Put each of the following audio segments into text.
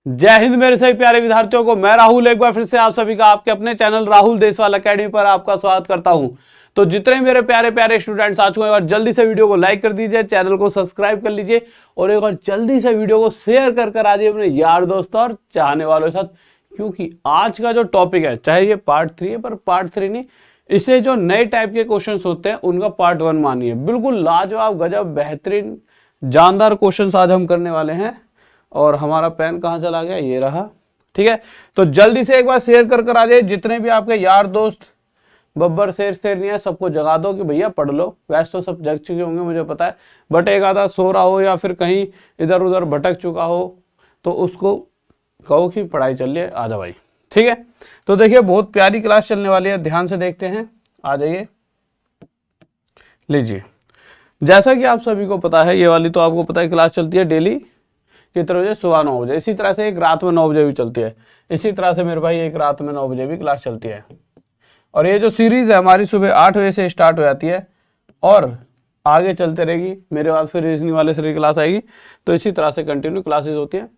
जय हिंद मेरे सभी प्यारे विद्यार्थियों को। मैं राहुल एक बार फिर से आप सभी का आपके अपने चैनल राहुल देशवाल एकेडमी पर आपका स्वागत करता हूं। तो जितने मेरे प्यारे प्यारे स्टूडेंट्स आ चुके हैं, एक बार जल्दी से वीडियो को लाइक कर दीजिए, चैनल को सब्सक्राइब कर लीजिए और एक बार जल्दी से वीडियो को शेयर कर आ जाइए अपने यार दोस्तों और चाहने वालों के साथ, क्योंकि आज का जो टॉपिक है, चाहे ये पार्ट 3 है पर पार्ट 3 नहीं, इसे जो नए टाइप के क्वेश्चन होते हैं उनका पार्ट 1 मानिए। बिल्कुल लाजवाब गजब बेहतरीन जानदार क्वेश्चन आज हम करने वाले हैं। और हमारा पेन कहाँ चला गया, ये रहा। ठीक है, तो जल्दी से एक बार शेयर कर आ जाए। जितने भी आपके यार दोस्त बब्बर शेर नहीं है, सबको जगा दो कि भैया पढ़ लो। वैसे तो सब जग चुके होंगे मुझे पता है, बट एक आधा सो रहा हो या फिर कहीं इधर उधर भटक चुका हो तो उसको कहो कि पढ़ाई चल रही है, आ जा भाई। ठीक है, तो देखिए बहुत प्यारी क्लास चलने वाली है, ध्यान से देखते हैं। आ जाइए, लीजिए। जैसा कि आप सभी को पता है, ये वाली तो आपको पता है क्लास चलती है डेली कितने बजे, सुबह 9 बजे। इसी तरह से एक रात में 9 बजे भी चलती है। इसी तरह से मेरे भाई एक रात में 9 बजे भी क्लास चलती है। और ये जो सीरीज है हमारी सुबह 8 बजे से स्टार्ट हो जाती है और आगे चलते रहेगी। मेरे बाद फिर रीजनिंग वाले से क्लास आएगी, तो इसी तरह से कंटिन्यू क्लासेस होती है।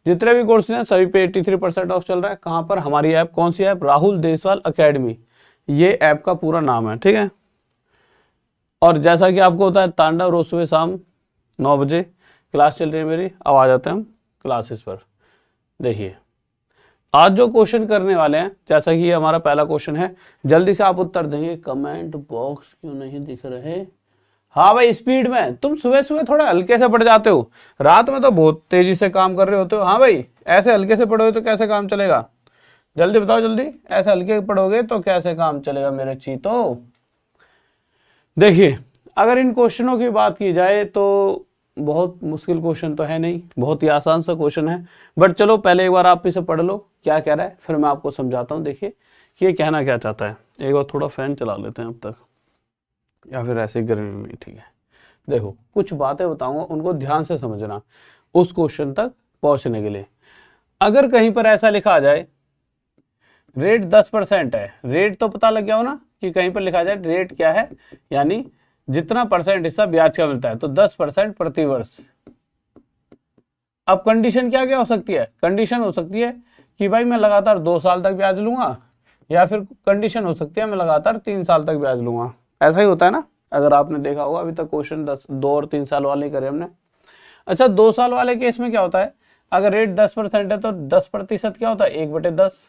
जितने भी कोर्स हैं सभी पे 83% ऑफ चल रहा है। कहाँ पर? हमारी ऐप, कौन सी ऐप? राहुल देशवाल एकेडमी, ये ऐप का पूरा नाम है। ठीक है, और जैसा कि आपको होता है तांडव रोज सुबह शाम 9 बजे क्लास चल रही है मेरी। अब आ जाते हैं हम क्लासेस पर। देखिए आज जो क्वेश्चन करने वाले हैं, जैसा कि ये हमारा पहला क्वेश्चन है, जल्दी से आप उत्तर देंगे। कमेंट बॉक्स क्यों नहीं दिख रहे? हाँ भाई, स्पीड में। तुम सुबह सुबह थोड़ा हल्के से पढ़ जाते हो, रात में तो बहुत तेजी से काम कर रहे होते हो। हाँ भाई, ऐसे हल्के से पढ़ोगे तो कैसे काम चलेगा? जल्दी बताओ, जल्दी। ऐसे हल्के पढ़ोगे तो कैसे काम चलेगा मेरे चीतो? देखिए, अगर इन क्वेश्चनों की बात की जाए तो बहुत मुश्किल क्वेश्चन तो है नहीं, बहुत ही आसान सा क्वेश्चन है। बट चलो पहले एक बार आप इसे पढ़ लो क्या कह रहा है, फिर मैं आपको समझाता हूँ। देखिए कि ये कहना क्या चाहता है। एक बार थोड़ा फैन चला लेते हैं अब तक, या फिर ऐसे गर्मी में। ठीक है, देखो कुछ बातें बताऊंगा, उनको ध्यान से समझना उस क्वेश्चन तक पहुंचने के लिए। अगर कहीं पर ऐसा लिखा जाए रेट 10% है, रेट तो पता लग गया हो ना कि कहीं पर लिखा जाए रेट क्या है, यानी जितना परसेंट हिस्सा ब्याज का मिलता है, तो 10% प्रति वर्ष। अब कंडीशन क्या क्या हो सकती है? कंडीशन हो सकती है कि भाई मैं लगातार 2 साल तक ब्याज लूंगा, या फिर कंडीशन हो सकती है मैं लगातार 3 साल तक ब्याज लूंगा। ऐसा ही होता है ना, अगर आपने देखा होगा। अभी तक क्वेश्चन 2 और 3 साल वाले करे हमने। अच्छा, 2 साल वाले केस में क्या होता है? अगर रेट 10% है तो 10% क्या होता है? 1/10।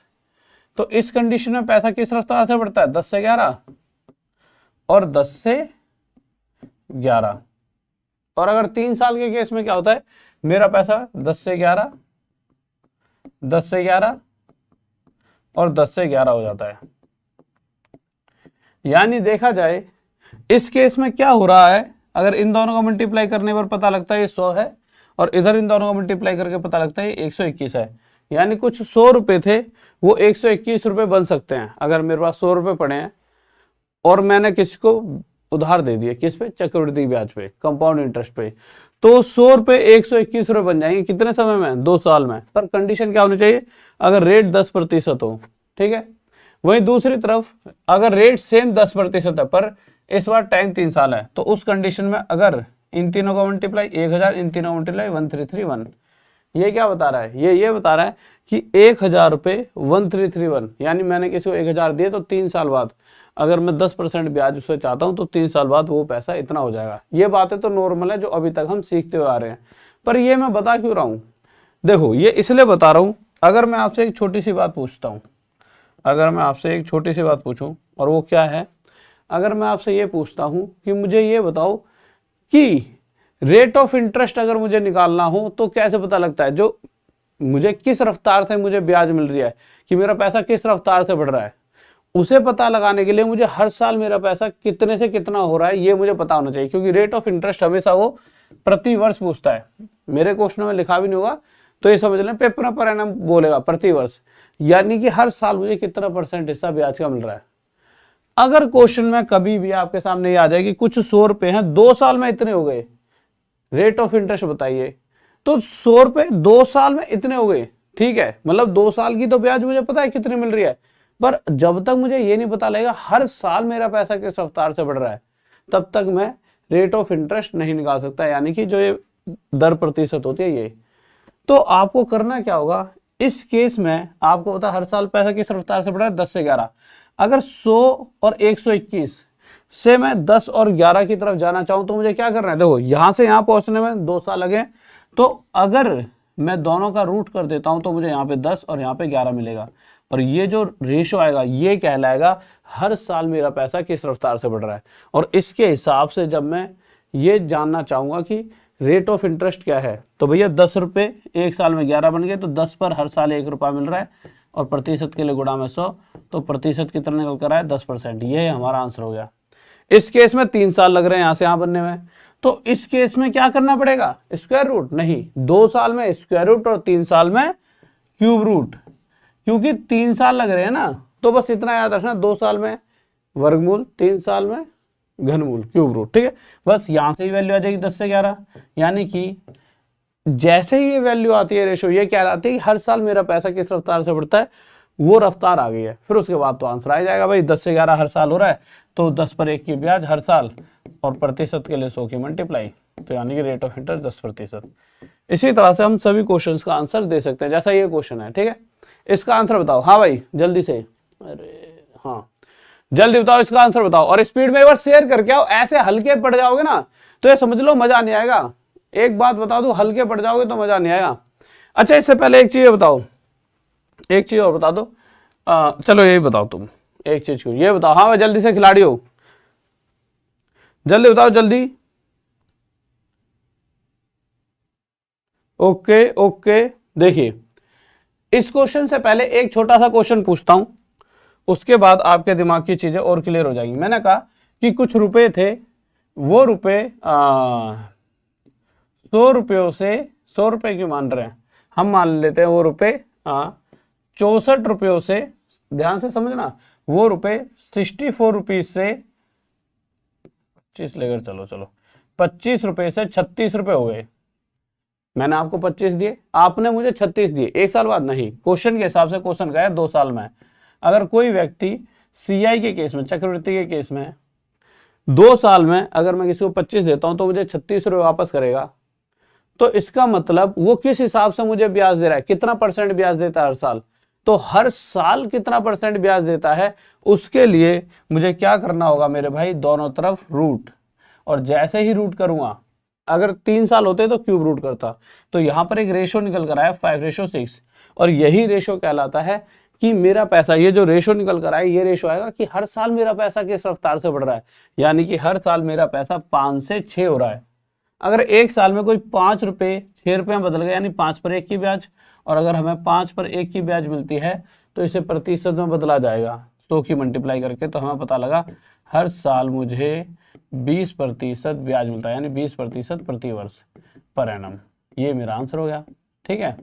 तो इस कंडीशन में पैसा किस रफ्तार से बढ़ता है? 10 से 11 और 10 से 11। और अगर 3 साल के केस में क्या होता है? मेरा पैसा 10 से 11, 10 से 11 और 10 से 11 हो जाता है। यानी देखा जाए इस केस में क्या हो रहा है, अगर इन दोनों को मल्टीप्लाई करने पर पता लगता है ये 100 है, और इधर इन दोनों को मल्टीप्लाई करके पता लगता है ये 121 है। यानी कुछ 100 रुपए थे वो 121 रुपए बन सकते हैं। अगर मेरे पास 100 रुपए पड़े हैं और मैंने किसी को उधार दे दिए, किस पे? चक्रवृद्धि ब्याज पे, कंपाउंड इंटरेस्ट पे, तो 100 रुपए 121 रुपए बन जाएंगे। कितने समय में? 2 साल में। पर कंडीशन क्या होनी चाहिए? अगर रेट 10% हो। ठीक है, वहीं दूसरी तरफ अगर रेट सेम 10% है पर इस बार टाइम 3 साल है, तो उस कंडीशन में अगर इन तीनों को मल्टीप्लाई 1000, इन तीनों को मल्टीप्लाई 1331, ये क्या बता रहा है? ये बता रहा है कि 1000 रुपए 1331, यानी मैंने किसी को 1000 दिए तो 3 साल बाद अगर मैं 10% ब्याज उससे चाहता हूं तो 3 साल बाद वो पैसा इतना हो जाएगा। ये बातें तो नॉर्मल है जो अभी तक हम सीखते हुए आ रहे हैं, पर ये मैं बता क्यों रहा हूं? देखो ये इसलिए बता रहा हूं, अगर मैं आपसे एक छोटी सी बात पूछता हूं, अगर मैं आपसे एक छोटी सी बात पूछूं, और वो क्या है? अगर मैं आपसे ये पूछता हूं कि मुझे ये बताओ कि रेट ऑफ इंटरेस्ट अगर मुझे निकालना हो तो कैसे पता लगता है? जो मुझे किस रफ्तार से मुझे ब्याज मिल रही है, कि मेरा पैसा किस रफ्तार से बढ़ रहा है, उसे पता लगाने के लिए मुझे हर साल मेरा पैसा कितने से कितना हो रहा है ये मुझे पता होना चाहिए। क्योंकि रेट ऑफ इंटरेस्ट हमेशा वो प्रति वर्ष पूछता है। मेरे क्वेश्चन में लिखा भी नहीं होगा तो ये समझ लें, पेपर पर एनम बोलेगा प्रति वर्ष, यानी कि हर साल मुझे कितना % हिस्सा ब्याज का मिल रहा है। अगर क्वेश्चन में कभी भी आपके सामने ये आ जाए कि कुछ 100 रुपए हैं, 2 साल में इतने हो गए, रेट ऑफ इंटरेस्ट बताइए, तो 100 रुपए 2 साल में इतने हो गए। ठीक है, मतलब 2 साल की तो ब्याज मुझे पता है कितनी मिल रही है, पर जब तक मुझे ये नहीं पता लगेगा हर साल मेरा पैसा किस रफ्तार से बढ़ रहा है, तब तक मैं रेट ऑफ इंटरेस्ट नहीं निकाल सकता। यानी कि जो ये दर प्रतिशत होती है ये। तो आपको करना क्या होगा, इस केस में आपको पता हर साल पैसा किस रफ्तार से बढ़ रहा है, 10 से 11। अगर 100 और 121 से मैं 10 और 11 की तरफ जाना चाहूं तो मुझे क्या करना है, देखो यहां से यहां पहुंचने में 2 साल लगे, तो अगर मैं दोनों का रूट कर देता हूं तो मुझे यहाँ पे 10 और यहाँ पे 11 मिलेगा। और ये जो रेशो आएगा ये कहलाएगा हर साल मेरा पैसा किस रफ्तार से बढ़ रहा है। और इसके हिसाब से जब मैं ये जानना चाहूंगा कि रेट ऑफ इंटरेस्ट क्या है, तो भैया 10 रुपये एक साल में 11 बन गए, तो 10 पर हर साल 1 रुपया मिल रहा है, और प्रतिशत के लिए गुणा में 100, तो प्रतिशत कितना निकल कर आया, 10%। ये हमारा आंसर हो गया। इस केस में 3 साल लग रहे हैं यहाँ से यहाँ बनने में, तो इस केस में क्या करना पड़ेगा, स्क्वायर रूट नहीं, 2 साल में स्क्वायर रूट और 3 साल में क्यूब रूट। क्योंकि 3 साल लग रहे हैं ना, तो बस इतना याद रखना, 2 साल में वर्गमूल, 3 साल में घनमूल, क्यूब रूट। ठीक है, बस यहां से ही वैल्यू आ जाएगी 10 से 11। यानी कि जैसे ही ये वैल्यू आती है रेशो, ये कहलाती है कि हर साल मेरा पैसा किस रफ्तार से बढ़ता है, वो रफ्तार आ गई है। फिर उसके बाद तो आंसर आ जाएगा भाई, 10 से 11 हर साल हो रहा है, तो 10 पर 1 की ब्याज हर साल, और प्रतिशत के लिए 100 की मल्टीप्लाई, तो यानी कि रेट ऑफ इंटरेस्ट 10%। इसी तरह से हम सभी क्वेश्चंस का आंसर दे सकते हैं, जैसा ये क्वेश्चन है। ठीक है, इसका आंसर बताओ। हाँ भाई जल्दी से, अरे हाँ जल्दी बताओ, इसका आंसर बताओ, और स्पीड में एक बार शेयर करके आओ। ऐसे हल्के पड़ जाओगे ना तो ये समझ लो मजा नहीं आएगा। एक बात बता दूं, हल्के पड़ जाओगे तो मजा नहीं आएगा। अच्छा, इससे पहले एक चीज बताओ, एक चीज और बता दो। चलो यही बताओ तुम, एक चीज को ये बताओ। हाँ भाई जल्दी से, खिलाड़ी हो, जल्दी बताओ जल्दी। ओके ओके, देखिए इस क्वेश्चन से पहले एक छोटा सा क्वेश्चन पूछता हूं, उसके बाद आपके दिमाग की चीजें और क्लियर हो जाएंगी। मैंने कहा कि कुछ रुपए थे, वो रुपए 100 रुपयों से, 100 रुपए क्यों मान रहे हैं, हम मान लेते हैं वो रुपए 64 रुपयों से, ध्यान से समझना, वो रुपए 64 रुपीज से 25 लेकर चलो, चलो 25 रुपए से 36 रुपए हो गए। मैंने आपको 25 दिए, आपने मुझे 36 दिए, एक साल बाद नहीं, क्वेश्चन के हिसाब से क्वेश्चन का है 2 साल में। अगर कोई व्यक्ति सीआई के केस में, चक्रवृद्धि के केस में 2 साल में अगर मैं किसी को 25 देता हूं तो मुझे 36 रुपये वापस करेगा, तो इसका मतलब वो किस हिसाब से मुझे ब्याज दे रहा है, कितना परसेंट ब्याज देता है हर साल, तो हर साल कितना परसेंट ब्याज देता है, उसके लिए मुझे क्या करना होगा मेरे भाई, दोनों तरफ रूट। और जैसे ही रूट करूंगा, अगर 3 साल होते तो क्यूब रूट करता, तो यहां पर एक रेशो निकल कर आया 5:6, और यही रेशो कहलाता है कि मेरा पैसा, ये जो रेशो निकल कर आया ये रेशो आएगा कि हर साल मेरा पैसा किस रफ्तार से बढ़ रहा है, यानी कि हर साल मेरा पैसा 5 से 6 हो रहा है। अगर एक साल में कोई 5 रुपये 6 रुपये बदल गया, यानी 5 पर 1 की ब्याज, और अगर हमें 5 पर 1 की ब्याज मिलती है तो इसे प्रतिशत में बदला जाएगा 100 की मल्टीप्लाई करके, तो हमें पता लगा हर साल मुझे 20% ब्याज मिलता है, यानी 20% प्रति वर्ष पर एनम। ये मेरा आंसर हो गया। ठीक है,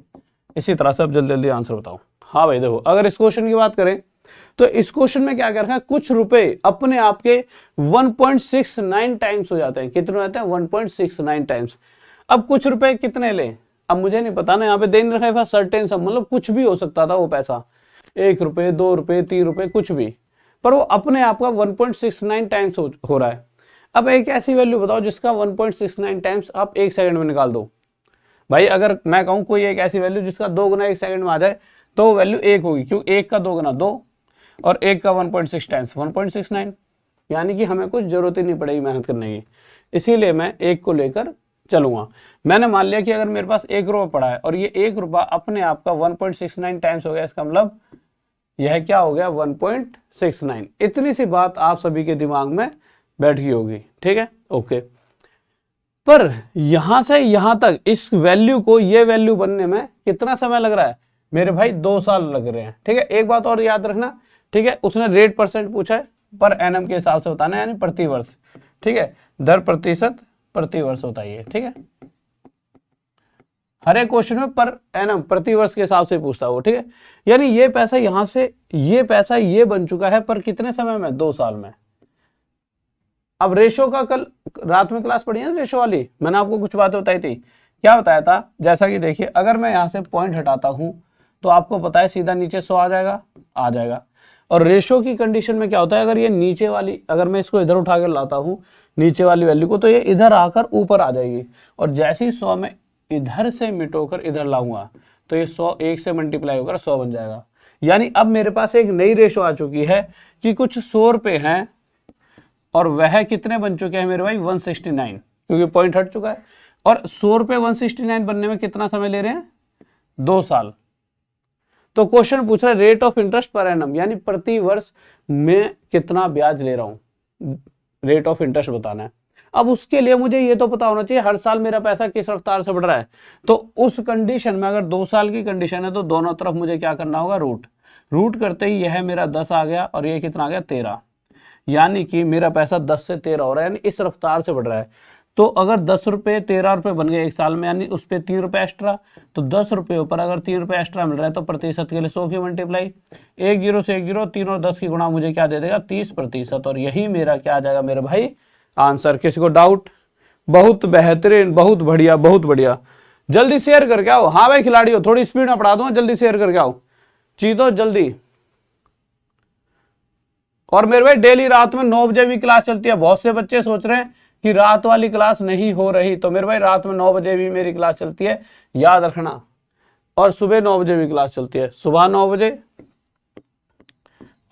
इसी तरह से अब जल्दी जल्दी आंसर बताओ। हाँ भाई देखो, अगर इस क्वेश्चन की बात करें तो इस क्वेश्चन में क्या कर रखा है, कुछ रुपए अपने आप के 1.69 टाइम्स हो जाते हैं। कितने हो जाते हैं, 1.69 टाइम्स। अब कुछ रुपए कितने लें, अब मुझे नहीं पता ना, यहाँ पे दे नहीं रखा है सर्टेन सम, मतलब कुछ भी हो सकता था वो पैसा, 1 रुपये 2 रुपये 3 रुपये कुछ भी, पर वो अपने आप का 1.69 टाइम्स हो रहा है। अब एक ऐसी वैल्यू बताओ जिसका 1.69 टाइम्स आप 1 सेकंड में निकाल दो। भाई अगर मैं कहूँ कोई एक ऐसी वैल्यू जिसका 2 गुना 1 सेकंड में आ जाए तो वो वैल्यू 1 होगी, क्योंकि 1 का 2 गुना 2 और 1 का 1.6 टाइम्स 1.69, यानी कि हमें कुछ जरूरत ही नहीं पड़ेगी मेहनत करने की, इसीलिए मैं 1 को लेकर चलूंगा। मैंने मान लिया कि अगर मेरे पास 1 रुपया पड़ा है और ये 1 रुपया अपने आप का 1.69 टाइम्स हो गया, इसका मतलब यह क्या हो गया 1.69। इतनी सी बात आप सभी के दिमाग में बैठ गई होगी। ठीक है, ओके। पर यहां से यहां तक इस वैल्यू को, ये वैल्यू बनने में कितना समय लग रहा है मेरे भाई, 2 साल लग रहे हैं। ठीक है, एक बात और याद रखना, ठीक है, उसने रेट परसेंट पूछा है, पर एनम के हिसाब से बताना है, यानी प्रति वर्ष। ठीक है, दर प्रतिशत प्रति वर्ष होता है ये। ठीक है, हर एक क्वेश्चन में पर एनम प्रति वर्ष के हिसाब से पूछता है वो। ठीक है, यानी ये पैसा यहां से, ये पैसा ये बन चुका है, पर कितने समय में, 2 साल में। अब रेशो का कल रात में क्लास पढ़ी है ना, रेशो वाली, मैंने आपको कुछ बातें बताई थी। क्या बताया था, जैसा कि देखिए, अगर मैं यहां से पॉइंट हटाता हूं तो आपको पता है सीधा नीचे 100 आ जाएगा। और रेशो की कंडीशन में क्या होता है, अगर ये नीचे वाली, अगर मैं इसको इधर उठा कर लाता हूं नीचे वाली वैल्यू को, तो ये इधर आकर ऊपर आ जाएगी, और जैसे ही 100 में इधर से मिटोकर इधर लाऊंगा तो ये 100 1 से मल्टीप्लाई होकर 100 बन जाएगा। यानी अब मेरे पास एक नई रेशो आ चुकी है कि कुछ 100 रुपए हैं और वह कितने बन चुके हैं मेरे भाई 169, क्योंकि पॉइंट हट चुका है। और 100 रुपए 169 बनने में कितना समय ले रहे हैं? 2 साल। तो क्वेश्चन पूछ रहा है rate of interest per annum, यानी प्रति वर्ष मैं कितना ब्याज ले रहा हूं, रेट ऑफ इंटरेस्ट बताना है। अब उसके लिए मुझे ये तो पता होना चाहिए हर साल मेरा पैसा किस रफ्तार से बढ़ रहा है। तो उस कंडीशन में अगर 2 साल की कंडीशन है तो दोनों तरफ मुझे क्या करना होगा? रूट करते ही यह मेरा 10 आ गया और ये कितना आ गया? 13। यानी कि मेरा पैसा 10 से 13 हो रहा है, यानी इस रफ्तार से बढ़ रहा है। तो अगर 10 रुपये 13 रुपये बन गए 1 साल में, यानी उस पर 3 रुपये एक्स्ट्रा, तो 10 रुपये ऊपर अगर 3 रुपये एक्स्ट्रा मिल रहा है तो प्रतिशत के लिए 100 की मल्टीप्लाई, 1 0 से 1 0, 3 और 10 की गुणा मुझे क्या दे देगा? 30%। और यही मेरा क्या आ जाएगा मेरे भाई? आंसर। किसी को डाउट? बहुत बेहतरीन, बहुत बढ़िया, बहुत बढ़िया। जल्दी शेयर करके आओ। हाँ भाई खिलाड़ी हो, थोड़ी स्पीड में पढ़ा दूंगा, जल्दी शेयर करके आओ, चीतो जल्दी। और मेरे भाई डेली रात में 9 बजे भी क्लास चलती है। बहुत से बच्चे सोच रहे हैं कि रात वाली क्लास नहीं हो रही, तो मेरे भाई रात में 9 बजे भी मेरी क्लास चलती है, याद रखना। और सुबह 9 बजे भी क्लास चलती है, सुबह 9 बजे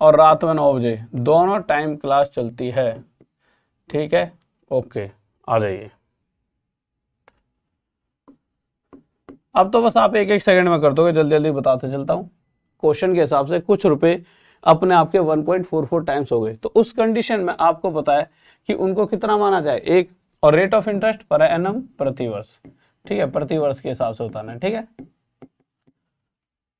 और रात में 9 बजे, दोनों टाइम क्लास चलती है। ठीक है, ओके, आ जाइए। अब तो बस आप 1-1 सेकंड में कर दोगे, जल्दी जल्दी बताते चलता हूं। क्वेश्चन के हिसाब से कुछ रुपए अपने आप के 1.44 टाइम्स हो गए, तो उस कंडीशन में आपको पता है कि उनको कितना माना जाए? 1, और rate of interest per annum प्रति वर्ष। ठीक है, प्रति वर्ष के हिसाब से बताना है। ठीक है,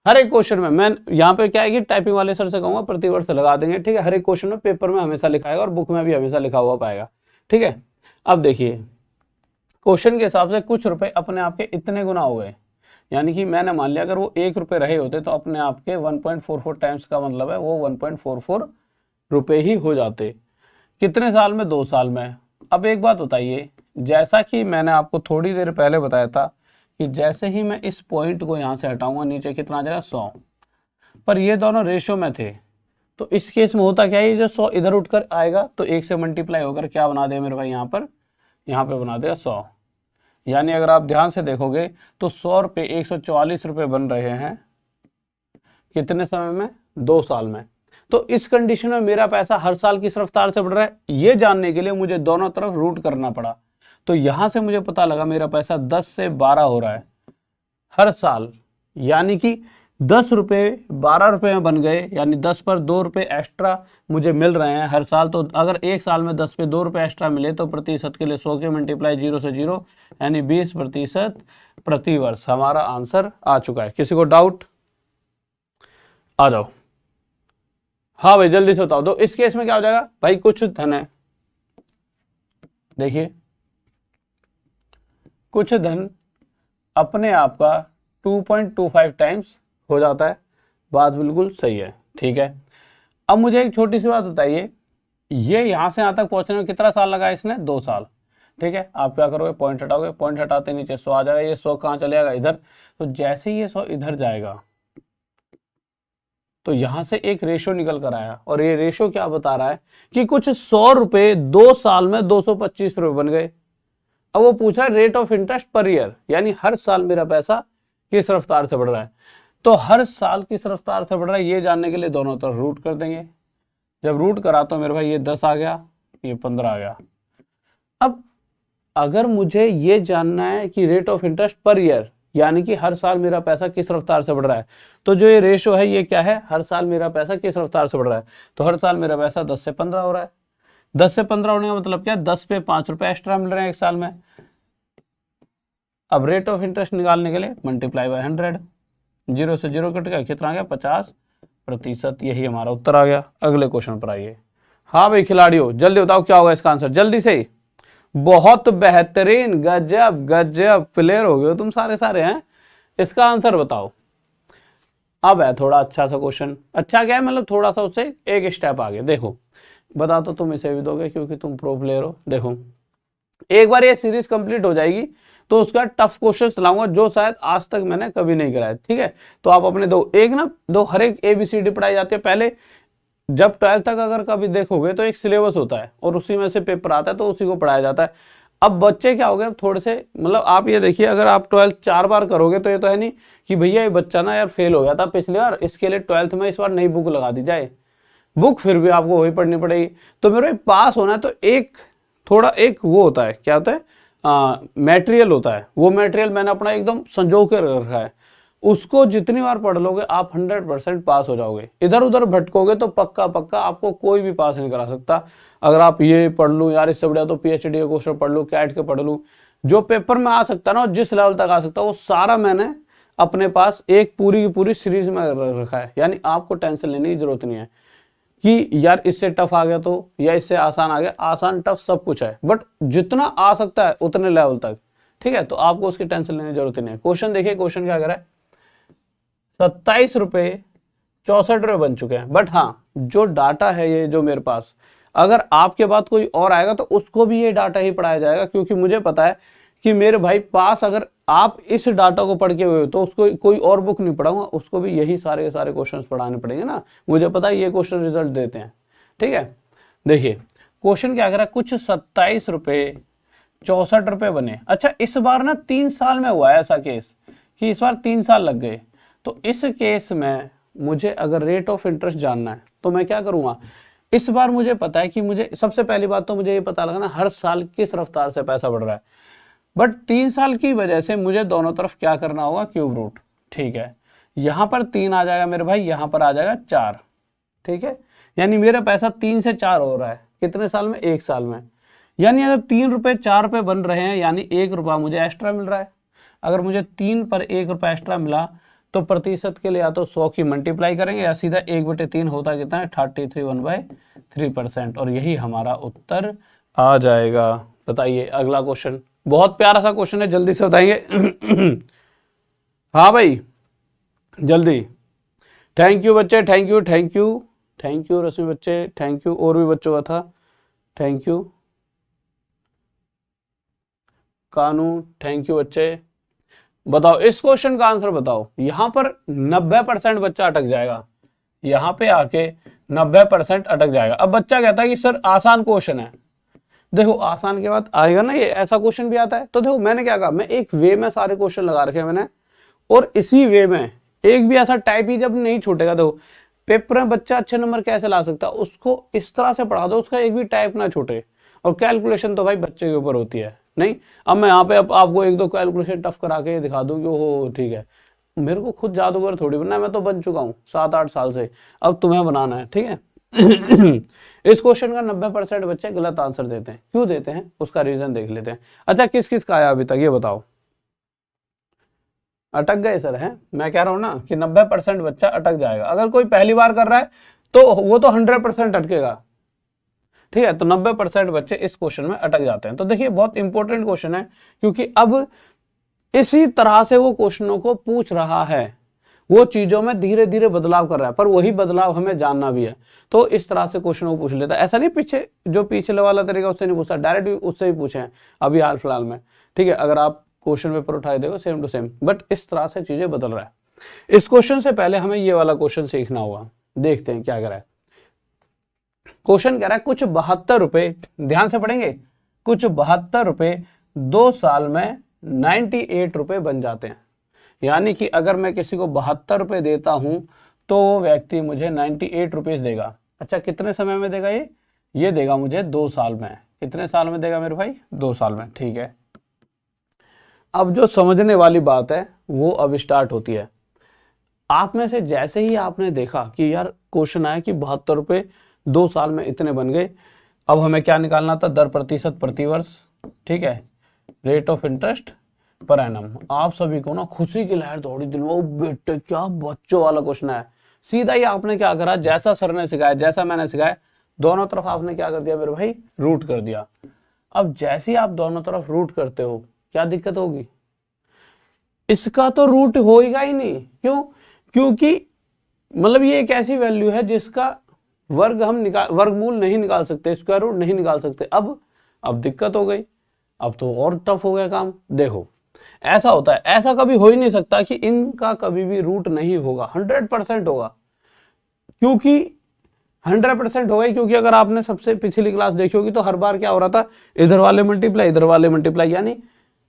हर एक क्वेश्चन में मैं यहाँ पे क्या है कि टाइपिंग वाले सर से कहूंगा प्रति वर्ष लगा देंगे। ठीक है, हर एक क्वेश्चन में पेपर में हमेशा लिखा है और बुक में भी हमेशा लिखा हुआ पाएगा। ठीक है, अब देखिए क्वेश्चन के हिसाब से कुछ रुपए अपने आप के इतने गुना हो गए, यानी कि मैंने मान लिया अगर वो 1 रुपये रहे होते तो अपने आप के 1.44 टाइम्स का मतलब है वो 1.44 रुपये ही हो जाते। कितने साल में? 2 साल में। अब एक बात बताइए, जैसा कि मैंने आपको थोड़ी देर पहले बताया था कि जैसे ही मैं इस पॉइंट को यहाँ से हटाऊंगा नीचे कितना आ जाएगा? 100। पर ये दोनों रेशो में थे, तो इस केस में होता क्या है, जो 100 इधर उठकर आएगा तो 1 से मल्टीप्लाई होकर क्या बना देगा मेरे भाई? यहाँ पे बना देगा 100। यानी अगर आप ध्यान से देखोगे तो 100 रुपये 144 रुपये बन रहे हैं कितने समय में? 2 साल में। तो इस कंडीशन में मेरा पैसा हर साल किस रफ्तार से बढ़ रहा है, ये जानने के लिए मुझे दोनों तरफ रूट करना पड़ा। तो यहां से मुझे पता लगा मेरा पैसा 10 से 12 हो रहा है हर साल, यानी कि 10 रुपये 12 रुपये में बन गए, यानी 10 पर 2 रुपये एक्स्ट्रा मुझे मिल रहे हैं हर साल। तो अगर 1 साल में 10 पे 2 रुपये एक्स्ट्रा मिले तो प्रतिशत के लिए 100 के मल्टीप्लाई 0 से 0, यानी 20% प्रति वर्ष। हमारा आंसर आ चुका है। किसी को डाउट? आ जाओ। हाँ भाई जल्दी से बताओ। तो इस केस में क्या हो जाएगा भाई? कुछ धन है, देखिए कुछ धन अपने आप का 2.25 टाइम्स हो जाता है। बात बिल्कुल सही है। ठीक है, अब मुझे एक छोटी सी बात बताइए, ये यहां से यहां तक पहुंचने में कितना साल लगा इसने? 2 साल। ठीक है, आप क्या करोगे? पॉइंट हटाओगे, पॉइंट हटाते नीचे 100 आ जाएगा। ये 100 कहाँ चले जाएगा? इधर। तो जैसे ही ये 100 इधर जाएगा तो यहां से एक रेशो निकल कर आया, और ये रेशो क्या बता रहा है कि कुछ 100 रुपए 2 साल में 225 रुपए बन गए। अब वो पूछा rate of interest per year, यानी हर साल मेरा पैसा किस रफ्तार से बढ़ रहा है। तो हर साल किस रफ्तार से बढ़ रहा है ये जानने के लिए दोनों तरफ रूट कर देंगे। जब रूट करा तो मेरे भाई ये 10 आ गया, ये 15 आ गया। अब अगर मुझे ये जानना है कि rate of interest per year, यानी कि हर साल मेरा पैसा किस रफ्तार से बढ़ रहा है, तो जो ये रेशो है ये क्या है? हर साल मेरा पैसा किस रफ्तार से बढ़ रहा है। तो हर साल मेरा पैसा 10 से 15 हो रहा है। 10 से 15 होने का मतलब क्या? 10 पे 5 रुपए एक्स्ट्रा मिल रहे हैं 1 साल में। अब रेट ऑफ इंटरेस्ट निकालने के लिए मल्टीप्लाई बाय 100, 0 से 0 कट गया, कितना आ गया? 50%। यही हमारा उत्तर आ गया। अगले क्वेश्चन पर आइए। हाँ भाई खिलाड़ियों जल्दी बताओ क्या होगा इसका आंसर, जल्दी से। बहुत बेहतरीन, गजब गजब प्लेयर हो गए तुम सारे हैं। इसका आंसर बताओ। अब है थोड़ा अच्छा सा क्वेश्चन। अच्छा क्या है मतलब थोड़ा सा उससे एक स्टेप आगे। देखो बता तो तुम इसे भी दोगे क्योंकि तुम प्रो प्लेयर हो। देखो एक बार ये सीरीज कंप्लीट हो जाएगी तो उसका टफ क्वेश्चन लाऊंगा जो शायद आज तक मैंने कभी नहीं कराया। ठीक है, तो आप अपने दो हर एक ABCD पढ़ाई जाती है। पहले जब 12th तक अगर कभी देखोगे तो एक सिलेबस होता है और उसी में से पेपर आता है तो उसी को पढ़ाया जाता है। अब बच्चे क्या हो गए थोड़े से, मतलब आप ये देखिए अगर आप 12th 4 बार करोगे तो ये तो है नहीं कि भैया ये बच्चा ना यार फेल हो गया था पिछली बार, इसके लिए 12th में इस बार नई बुक लगा दी जाए। बुक फिर भी आपको वही पढ़नी पड़ेगी। तो मेरे पास होना है तो एक थोड़ा एक वो होता है, क्या होता है, मटेरियल होता है। वो मटेरियल मैंने अपना एकदम संजो के रखा है, उसको जितनी बार पढ़ लोगे आप 100% पास हो जाओगे। इधर उधर भटकोगे तो पक्का पक्का आपको कोई भी पास नहीं करा सकता। अगर आप ये पढ़ लूँ यार इससे बढ़िया तो पीएचडी के क्वेश्चन पढ़ लूँ, कैट के पढ़ लूँ, जो पेपर में आ सकता है ना, जिस लेवल तक आ सकता है वो सारा मैंने अपने पास एक पूरी की पूरी सीरीज में रखा है। यानी आपको टेंशन लेने की जरूरत नहीं है कि यार इससे टफ आ गया तो, या इससे आसान आ गया। आसान टफ सब कुछ है, बट जितना आ सकता है उतने लेवल तक, ठीक है। तो आपको उसकी टेंशन लेने की जरूरत नहीं है। क्वेश्चन देखिए, क्वेश्चन क्या कर रहा है, 27 रुपये 64 रुपये बन चुके हैं। बट हाँ, जो डाटा है ये जो मेरे पास, अगर आपके बाद कोई और आएगा तो उसको भी ये डाटा ही पढ़ाया जाएगा, क्योंकि मुझे पता है कि मेरे भाई पास अगर आप इस डाटा को पढ़ के हुए हो तो उसको कोई और बुक नहीं पढ़ाऊंगा, उसको भी यही सारे के सारे क्वेश्चंस पढ़ाने पड़ेंगे ना। मुझे पता है ये क्वेश्चन रिजल्ट देते हैं, ठीक है। देखिए क्वेश्चन क्या कर रहा है, कुछ 27 रुपये 64 रुपये बने। अच्छा, इस बार ना 3 साल में हुआ है ऐसा केस कि इस बार 3 साल लग गए। तो इस केस में मुझे अगर रेट ऑफ इंटरेस्ट जानना है तो मैं क्या करूंगा, इस बार मुझे पता है कि मुझे सबसे पहली बात तो मुझे ये पता लगना हर साल किस रफ्तार से पैसा बढ़ रहा है। बट 3 साल की वजह से मुझे दोनों तरफ क्या करना होगा, क्यूब रूट, ठीक है। यहां पर 3 आ जाएगा मेरे भाई, यहां पर आ जाएगा 4, ठीक है। यानी मेरा पैसा 3 से 4 हो रहा है कितने साल में, 1 साल में। यानी अगर 3 रुपये 4 रुपये बन रहे हैं, यानी 1 रुपया मुझे एक्स्ट्रा मिल रहा है। अगर मुझे 3 पर 1 रुपया एक्स्ट्रा मिला तो प्रतिशत के लिए या तो 100 की मल्टीप्लाई करेंगे या सीधा 1/3 होता कितना है, 33 1/3%। और यही हमारा उत्तर आ जाएगा। बताइए अगला क्वेश्चन, बहुत प्यारा सा क्वेश्चन है, जल्दी से बताएंगे। हाँ भाई जल्दी। थैंक यू बच्चे, thank you thank you thank you Rashmi बच्चे, थैंक यू, और भी बच्चों का था, thank you. Kanu thank you बच्चे। बताओ इस क्वेश्चन का आंसर बताओ। यहां पर 90% बच्चा अटक जाएगा, यहां पे आके 90% अटक जाएगा। अब बच्चा कहता है कि सर आसान क्वेश्चन है। देखो आसान के बाद आएगा ना ये, ऐसा क्वेश्चन भी आता है। तो देखो मैंने क्या कहा, मैं एक वे में सारे क्वेश्चन लगा रखे हैं मैंने, और इसी वे में एक भी ऐसा टाइप ही जब नहीं छूटेगा। देखो पेपर में बच्चा अच्छे नंबर कैसे ला सकता है, उसको इस तरह से पढ़ा दो उसका एक भी टाइप ना छूटे। और कैलकुलेशन तो भाई बच्चे के ऊपर होती है। नहीं, अब मैं यहाँ पे अब आपको 1-2 कैलकुलेशन टफ करा के दिखा दूं कि हो ठीक है, मेरे को खुद जादूगर थोड़ी बनना है, मैं तो बन चुका हूँ 7-8 साल से, अब तुम्हें बनाना है, ठीक है। इस क्वेश्चन का 90% बच्चे गलत आंसर देते हैं। क्यों देते हैं उसका रीजन देख लेते हैं। अच्छा किस किस का आया अभी तक ये बताओ। अटक गए सर, हैं, मैं कह रहा हूं ना कि 90% बच्चा अटक जाएगा। अगर कोई पहली बार कर रहा है तो वो तो 100% अटकेगा, ठीक है। तो 90% बच्चे इस क्वेश्चन में अटक जाते हैं। तो देखिए बहुत इंपॉर्टेंट क्वेश्चन है, क्योंकि अब इसी तरह से वो क्वेश्चनों को पूछ रहा है, वो चीजों में धीरे धीरे बदलाव कर रहा है, पर वही बदलाव हमें जानना भी है। तो इस तरह से क्वेश्चनों को पूछ लेता है। ऐसा नहीं पीछे जो पिछले वाला तरीका उससे नहीं पूछता, डायरेक्ट भी उससे ही पूछे हैं अभी हाल फिलहाल में, ठीक है। अगर आप क्वेश्चन पेपर उठाए देखो सेम टू सेम, बट इस तरह से चीजें बदल रहा है। इस क्वेश्चन से पहले हमें ये वाला क्वेश्चन सीखना होगा। देखते हैं क्या कह रहा है। क्वेश्चन कह रहा है कुछ 72 रुपए, ध्यान से पढ़ेंगे, कुछ 72 रुपए 2 साल में 98 रुपए बन जाते हैं। यानी कि अगर मैं किसी को 72 रुपए देता हूं तो वो व्यक्ति मुझे 98 रुपीज देगा। अच्छा कितने समय में देगा ये देगा मुझे 2 साल में। कितने साल में देगा मेरे भाई, 2 साल में, ठीक है। अब जो समझने वाली बात है वो अब स्टार्ट होती है। आप में से जैसे ही आपने देखा कि यार क्वेश्चन आया कि 72 रुपए 2 साल में इतने बन गए, अब हमें क्या निकालना था, दर प्रतिशत प्रति वर्ष, ठीक है, rate of interest per annum. आप सभी को ना खुशी की लहर दौड़ी दिल में, ओ बेटे क्या बच्चों वाला क्वेश्चन है। सीधा ही आपने क्या करा, जैसा सर ने सिखाया, जैसा मैंने सिखाया, दोनों तरफ आपने क्या कर दिया मेरे भाई, रूट कर दिया। अब जैसे ही आप दोनों तरफ रूट करते हो क्या दिक्कत होगी, इसका तो रूट होएगा ही नहीं। क्यों, क्योंकि मतलब ये एक ऐसी वैल्यू है जिसका वर्गमूल नहीं निकाल सकते, स्क्वायर रूट नहीं निकाल सकते। अब दिक्कत हो गई, अब तो और टफ हो गया काम। देखो ऐसा होता है, ऐसा कभी हो ही नहीं सकता कि इनका कभी भी रूट नहीं होगा, 100% होगा। क्योंकि 100% होगा ही, क्योंकि अगर आपने सबसे पिछली क्लास देखी होगी तो हर बार क्या हो रहा था, इधर वाले मल्टीप्लाई इधर वाले मल्टीप्लाई, यानी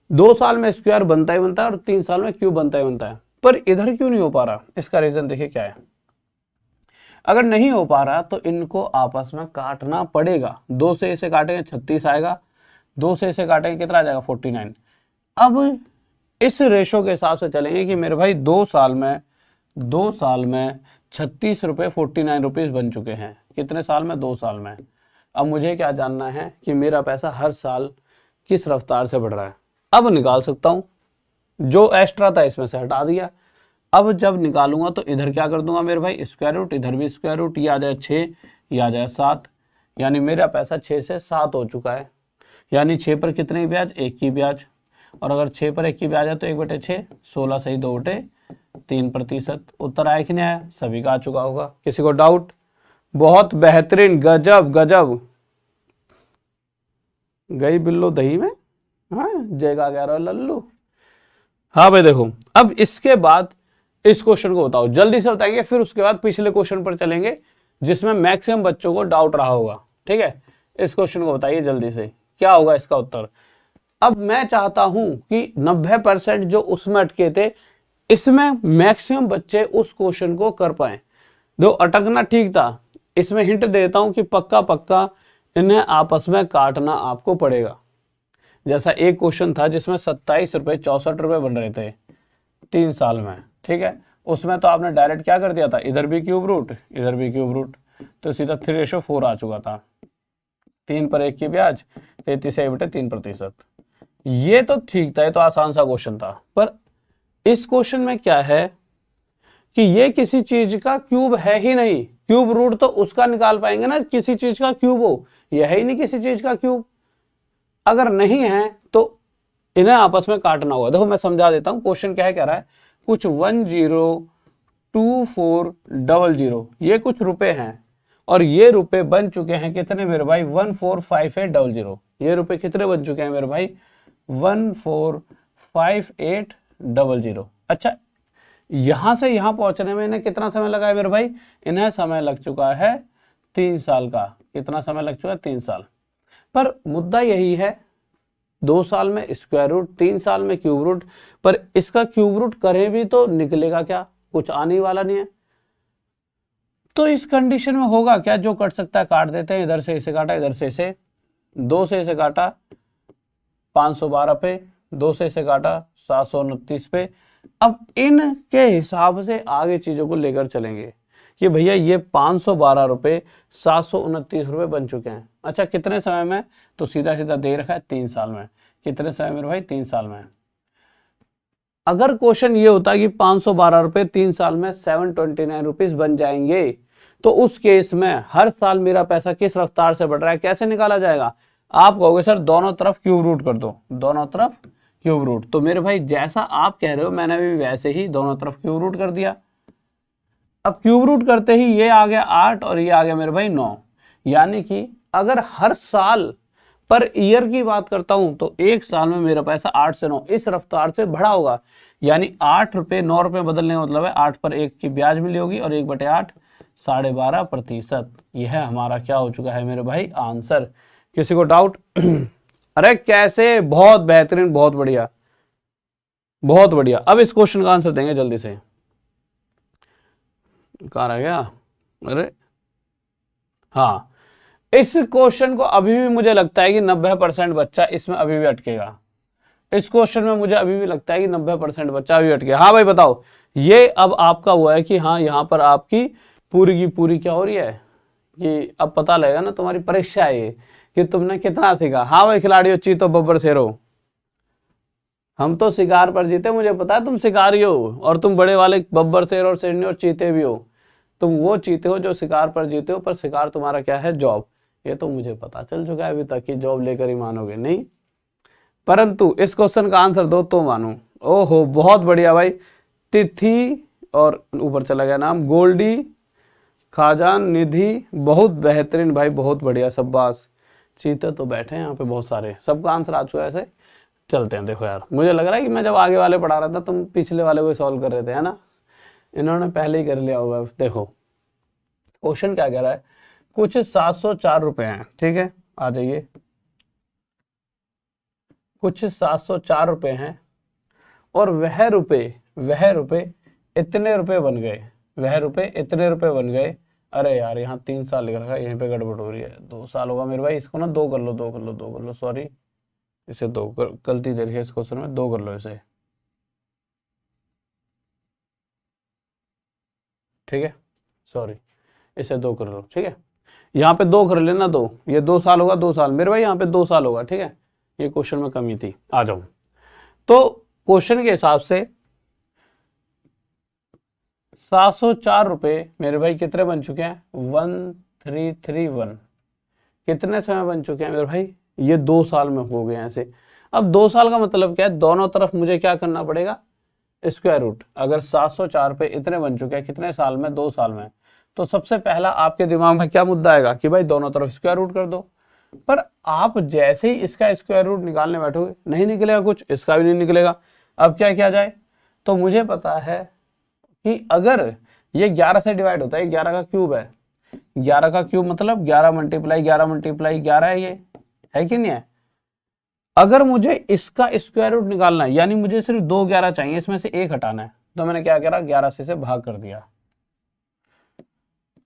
2 साल में स्क्वायर बनता ही बनता है और 3 साल में क्यूब बनता ही बनता है। पर इधर क्यों नहीं हो पा रहा, इसका रीजन देखिए क्या है। अगर नहीं हो पा रहा तो इनको आपस में काटना पड़ेगा। 2 से इसे काटेंगे 36 आएगा, 2 से इसे काटेंगे कितना आ जाएगा 49। अब इस रेशो के हिसाब से चलेंगे कि मेरे भाई 2 साल में 36 रुपये 49 रुपीज़ बन चुके हैं। कितने साल में, 2 साल में। अब मुझे क्या जानना है कि मेरा पैसा हर साल किस रफ्तार से बढ़ रहा है। अब निकाल सकता हूँ, जो एक्स्ट्रा था इसमें से हटा दिया। अब जब निकालूंगा तो इधर क्या कर दूंगा मेरे भाई, स्क्वायर रूट, इधर भी स्क्वायर रूट, ये आ जाए 6, ये आ जाए 7, यानी मेरा पैसा 6 से 7 हो चुका है। यानी 6 पर कितने ब्याज, 1 की ब्याज, और अगर 6 पर 1 की ब्याज है तो 1/6, 16 सही 2/3%। उत्तर आया कि नहीं आया, सभी का आ चुका होगा। किसी को डाउट? बहुत बेहतरीन, गजब गजब। गई बिल्लो दही में, हाँ जयगा कह रहा लल्लू। हाँ भाई देखो, अब इसके बाद इस क्वेश्चन को बताओ, जल्दी से बताएंगे, फिर उसके बाद पिछले क्वेश्चन पर चलेंगे जिसमें मैक्सिमम बच्चों को डाउट रहा होगा। ठीक है, इस क्वेश्चन को बताइए जल्दी से, क्या होगा इसका उत्तर। अब मैं चाहता हूं कि 90% जो उसमें अटके थे, इसमें मैक्सिमम बच्चे उस क्वेश्चन को कर पाए। दो अटकना ठीक था, इसमें हिंट देता हूं कि पक्का पक्का इन्हें आपस में काटना आपको पड़ेगा। जैसा एक क्वेश्चन था जिसमें 27 रुपये 64 रुपये बन रहे थे 3 साल में, ठीक है, उसमें तो आपने डायरेक्ट क्या कर दिया था, इधर भी क्यूब रूट इधर भी क्यूब रूट, तो सीधा 3:4 आ चुका था। 3 पर 1 की ब्याज, 33/3%। ये तो ठीक था, ये तो आसान सा क्वेश्चन था। पर इस क्वेश्चन में क्या है कि ये किसी चीज का क्यूब है ही नहीं। क्यूब रूट तो उसका निकाल पाएंगे ना किसी चीज का क्यूब हो, यह है ही नहीं किसी चीज का क्यूब। अगर नहीं है तो इन्हें आपस में काटना होगा। देखो मैं समझा देता हूं, क्वेश्चन क्या है, कह रहा है कुछ 102400 ये कुछ रुपए हैं, और ये रुपए बन चुके हैं कितने मेरे भाई, 145800। ये रुपए कितने बन चुके हैं मेरे भाई, 145800। अच्छा, यहां से यहां पहुंचने में इन्हें कितना समय लगा है मेरे भाई, इन्हें समय लग चुका है 3 साल का। कितना समय लग चुका है, 3 साल। पर मुद्दा यही है, 2 साल में स्क्वायर रूट, 3 साल में क्यूब रूट, पर इसका क्यूब रूट करें भी तो निकलेगा क्या, कुछ आने वाला नहीं है। तो इस कंडीशन में होगा क्या, जो कट सकता है काट देते हैं। इधर से इसे काटा, इधर से इसे, 2 से इसे काटा 512 पे, 2 से इसे काटा 729 पे। अब इनके हिसाब से आगे चीजों को लेकर चलेंगे कि भैया ये 512 रुपये 729 रुपये बन चुके हैं। अच्छा कितने समय में, तो सीधा सीधा दे रखा है 3 साल में। कितने समय मेरे भाई, 3 साल में। अगर क्वेश्चन ये होता कि 512 रुपये 3 साल में 729 रुपीज बन जाएंगे, तो उस केस में हर साल मेरा पैसा किस रफ्तार से बढ़ रहा है, कैसे निकाला जाएगा। आप कहोगे सर दोनों तरफ क्यूब रूट कर दो, दोनों तरफ क्यूब रूट। तो मेरे भाई जैसा आप कह रहे हो मैंने भी वैसे ही दोनों तरफ क्यूब रूट कर दिया। अब क्यूब रूट करते ही ये आ गया 8 और ये आ गया मेरे भाई 9। यानी कि अगर हर साल पर ईयर की बात करता हूं तो एक साल में मेरा पैसा 8 से 9 इस रफ्तार से बढ़ा होगा। यानी 8 रुपये 9 रुपये बदलने का मतलब है 8 पर 1 की ब्याज मिली होगी और 1/8 12.5%। यह हमारा क्या हो चुका है मेरे भाई, आंसर। किसी को डाउट? अरे कैसे, बहुत बेहतरीन, बहुत बढ़िया, बहुत बढ़िया। अब इस क्वेश्चन का आंसर देंगे जल्दी से। कहाँ रह गया, अरे हाँ, इस क्वेश्चन को अभी भी मुझे लगता है कि 90% बच्चा इसमें अभी भी अटकेगा। इस क्वेश्चन में मुझे अभी भी लगता है कि 90% बच्चा अभी अटके। हाँ भाई बताओ, ये अब आपका हुआ है कि हाँ यहाँ पर आपकी पूरी की पूरी क्या हो रही है कि अब पता लगेगा ना, तुम्हारी परीक्षा है ये कि तुमने कितना सीखा। हाँ भाई खिलाड़ियों, चीतो बब्बर शेरो, हम तो शिकार पर जीते, मुझे पता है तुम शिकारी हो, और तुम बड़े वाले बब्बर शेर और शेरनी और चीते भी हो। तुम वो चीते हो जो शिकार पर जीते हो, पर शिकार तुम्हारा क्या है, जॉब। ये तो मुझे पता चल चुका है अभी तक कि जॉब लेकर ही मानोगे नहीं, परंतु इस क्वेश्चन का आंसर दो तो मानो। ओहो बहुत बढ़िया भाई। तिथि और ऊपर चला गया नाम, गोल्डी, खाजान, निधि, बहुत बेहतरीन भाई, बहुत बढ़िया, शाबाश। चीते तो बैठे हैं यहाँ पे बहुत सारे, सबका आंसर आ चुका है। ऐसे चलते हैं। देखो यार, मुझे लग रहा है कि मैं जब आगे वाले पढ़ा रहा था तुम पिछले वाले को सॉल्व कर रहे थे, है ना। इन्होंने पहले ही कर लिया होगा। देखो क्वेश्चन क्या कह रहा है, कुछ 704 रुपए हैं, ठीक है, आ जाइए, कुछ 704 रुपए हैं और वह रुपए इतने रुपए बन गए, वह रुपए इतने रुपए बन गए। अरे यार यहाँ 3 साल लिख रखा है, यहीं पे गड़बड़ हो रही है, 2 साल होगा मेरे भाई, इसको ना 2 कर लो, 2 कर लो, 2 कर लो, सॉरी इसे 2 गलती दे रही है इस क्वेश्चन में, 2 कर लो इसे, ठीक है, सॉरी इसे 2 कर लो, ठीक है, यहाँ पे 2 कर लेना, 2, ये 2 साल होगा, 2 साल मेरे भाई, यहाँ पे 2 साल होगा, ठीक है, ये क्वेश्चन में कमी थी, आ जाओ। तो क्वेश्चन के हिसाब से 704 रुपए मेरे भाई कितने बन चुके हैं, 1331, कितने समय बन चुके हैं मेरे भाई, ये 2 साल में हो गए ऐसे। अब 2 साल का मतलब क्या है, दोनों तरफ मुझे क्या करना पड़ेगा, स्क्वायर रूट। अगर 704 पे इतने बन चुके हैं कितने साल में, 2 साल में, तो सबसे पहला आपके दिमाग में क्या मुद्दा आएगा कि भाई दोनों तरफ स्क्वायर रूट कर दो। पर आप जैसे ही इसका स्क्वायर रूट निकालने बैठोगे नहीं निकलेगा कुछ, इसका भी नहीं निकलेगा। अब क्या किया जाए, तो मुझे पता है कि अगर ये 11 से डिवाइड होता है, 11 का क्यूब है, 11 का क्यूब मतलब 11 मल्टीप्लाई 11 मल्टीप्लाई 11 है, ये है कि नहीं है। अगर मुझे इसका स्क्वायर रूट निकालना है, यानी मुझे सिर्फ 2 11 चाहिए, इसमें से 1 हटाना है, तो मैंने क्या करा, 11 से भाग कर दिया।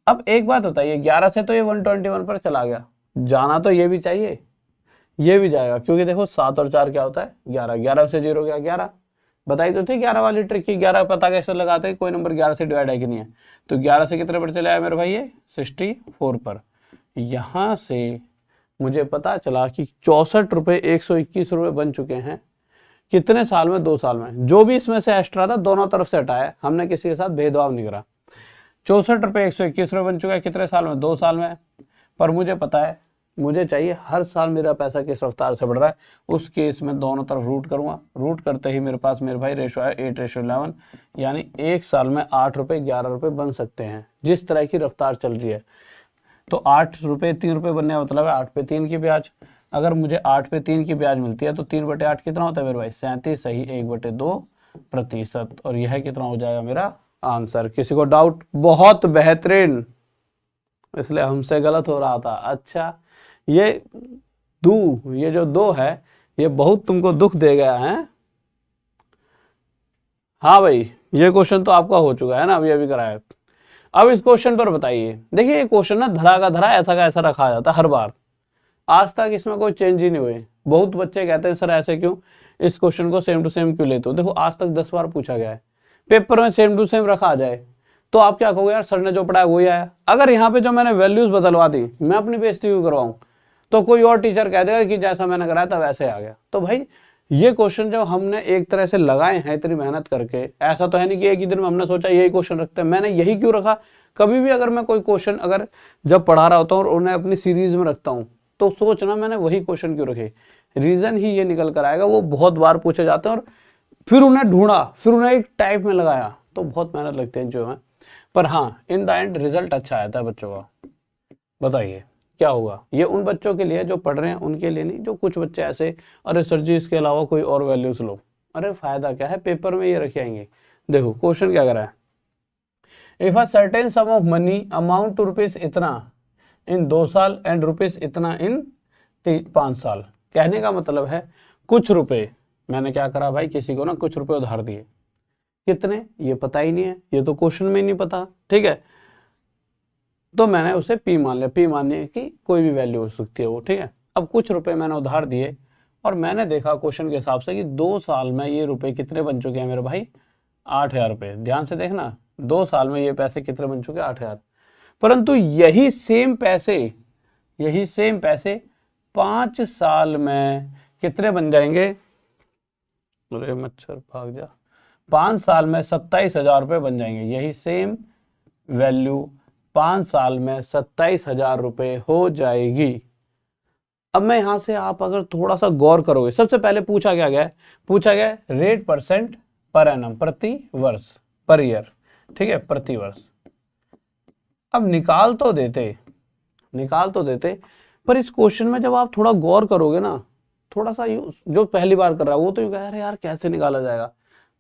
अब एक बात बताइए, 11 से तो ये 121 पर चला गया, जाना तो ये भी चाहिए, ये भी जाएगा, क्योंकि देखो 7 और 4 क्या होता है 11, 11 से 0 गया 11। बताई तो थी 11 वाली ट्रिक की, 11 पता कैसे लगाते हैं, कोई नंबर 11 से डिवाइड है कि नहीं है। तो 11 से कितने पर चला आया मेरे भाई, ये 64 पर। यहां से मुझे पता चला कि 64 रुपए 121 रुपए बन चुके हैं, कितने साल में, 2 साल में। जो भी इसमें से एक्स्ट्रा था दोनों तरफ से हटाया, हमने किसी के साथ भेदभाव नहीं करा। 64 रुपए 121 रुपए बन चुका है, कितने साल में, 2 साल में। पर मुझे पता है, मुझे चाहिए हर साल मेरा पैसा किस रफ्तार से बढ़ रहा है, उस केस में दोनों तरफ रूट करूंगा। रूट करते ही मेरे पास मेरे भाई रेशो है 8:11, यानी 1 साल में 8 रुपए 11 रुपए बन सकते हैं, जिस तरह की रफ्तार चल रही है। तो 8 रुपए 3 रुपए बनने का मतलब है 8 पे 3 की ब्याज। अगर मुझे 8 पे 3 की ब्याज मिलती है तो 3/8 कितना होता है मेरे भाई, 37, सही 1/2%। और यह कितना हो जाएगा मेरा आंसर। किसी को डाउट? बहुत बेहतरीन, इसलिए हमसे गलत हो रहा था। अच्छा, ये जो 2 है ये बहुत तुमको दुख दे गया है। हाँ भाई, ये क्वेश्चन तो आपका हो चुका है ना, अभी कराया। अब इस क्वेश्चन पर बताइए, देखिए ये क्वेश्चन ना धरा का धरा ऐसा का ऐसा रखा जाता है हर बार, आज तक इसमें कोई चेंज ही नहीं हुए। बहुत बच्चे कहते हैं सर ऐसे क्यों, इस क्वेश्चन को सेम टू सेम क्यों लेते हो। देखो आज तक 10 बार पूछा गया है, पेपर में सेम टू सेम रखा जाए तो आप क्या कहोगे, यार सर ने जो पढ़ाया वही आया। अगर यहाँ पे जो मैंने वैल्यूज बदलवा दी, मैं अपनी बेइज्जती क्यों करवाऊं, तो कोई और टीचर कह देगा कि जैसा मैंने कराया था वैसे आ गया। तो भाई ये क्वेश्चन जब हमने एक तरह से लगाए हैं इतनी मेहनत करके, ऐसा तो है नहीं कि एक ही दिन में हमने सोचा यही क्वेश्चन रखते हैं। मैंने यही क्यों रखा, कभी भी अगर मैं कोई क्वेश्चन अगर जब पढ़ा रहा होता हूँ और उन्हें अपनी सीरीज में रखता हूँ तो सोचना मैंने वही क्वेश्चन क्यों रखे, रीजन ही ये निकल कर आएगा। वो बहुत बार पूछे जाते हैं और फिर उन्हें ढूंढा, फिर उन्हें एक टाइप में लगाया, तो बहुत मेहनत लगती है जो है। पर हाँ, इन द एंड रिजल्ट अच्छा आता है बच्चों का। बताइए क्या होगा, ये उन बच्चों के लिए जो पढ़ रहे हैं उनके लिए नहीं, जो कुछ बच्चे ऐसे अरे सर जी इसके अलावा कोई और वैल्यूज लो, अरे फायदा क्या है, पेपर में ये रखे आएंगे। देखो क्वेश्चन क्या करा है, if a certain sum of money amount to rupees इतना इन 2 साल एंड रुपीज इतना इन 5 साल। कहने का मतलब है कुछ रुपए मैंने क्या करा भाई, किसी को ना कुछ रुपए उधार दिए, कितने ये पता ही नहीं है, ये तो क्वेश्चन में ही नहीं पता, ठीक है। तो मैंने उसे पी मान लिया, पी मानने की कोई भी वैल्यू हो सकती है वो, ठीक है। अब कुछ रुपए मैंने उधार दिए और मैंने देखा क्वेश्चन के हिसाब से कि 2 साल में ये रुपए कितने बन चुके हैं मेरे भाई, 8000 रुपए। ध्यान से देखना, 2 साल में ये पैसे कितने बन चुके हैं, 8000। परंतु यही सेम पैसे 5 साल में कितने बन जाएंगे, अरे मच्छर भाग जा, 5 साल में 27,000 रुपए बन जाएंगे। यही सेम वैल्यू 5 साल में 27,000 रुपए हो जाएगी। अब मैं यहां से आप अगर थोड़ा सा गौर करोगे, सबसे पहले पूछा गया है रेट परसेंट पर एनम, प्रति वर्ष, पर ईयर, ठीक है, प्रति वर्ष। अब निकाल तो देते, पर इस क्वेश्चन में जब आप थोड़ा गौर करोगे ना, थोड़ा सा जो पहली बार कर रहा है वो तो कह रहे यार कैसे निकाला जाएगा,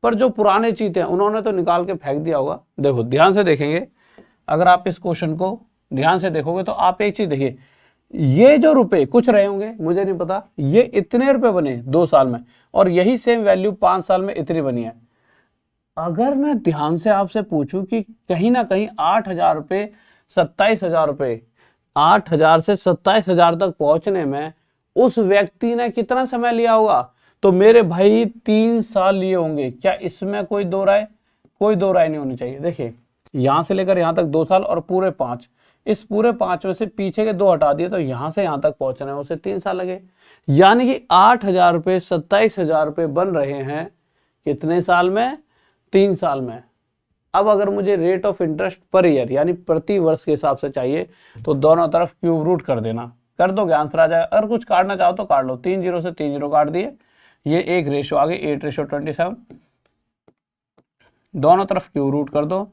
पर जो पुराने चीते हैं उन्होंने तो निकाल के फेंक दिया होगा। देखो ध्यान से देखेंगे, अगर आप इस क्वेश्चन को ध्यान से देखोगे तो आप एक चीज देखिए, ये जो रुपए कुछ रहे होंगे मुझे नहीं पता, ये इतने रुपए बने 2 साल में, और यही सेम वैल्यू 5 साल में इतनी बनी है। अगर मैं ध्यान से आपसे पूछूं कि कहीं ना कहीं 8,000 रुपये 27,000 रुपये, 8,000 से 27,000 तक पहुंचने में उस व्यक्ति ने कितना समय लिया होगा, तो मेरे भाई 3 साल लिए होंगे। क्या इसमें कोई दो राय, कोई दो राय नहीं होनी चाहिए। देखिए यहां से लेकर यहां तक 2 साल और पूरे 5, इस पूरे 5 में से पीछे के 2 हटा दिए तो यहां से यहां तक पहुंचने में उसे 3 साल लगे। यानी कि 8,000 रुपये 27,000 रुपये बन रहे हैं कितने साल में, 3 साल में। अब अगर मुझे rate of interest per year यानी प्रति वर्ष के हिसाब से चाहिए तो दोनों तरफ क्यूब रूट कर देना, कर दोगे आंसर आ जाएगा। अगर कुछ काटना चाहो तो काट लो, 3 जीरो से 3 जीरो काट दिए, ये एक रेशो आ गई 8:27, दोनों तरफ क्यूब रूट कर दो,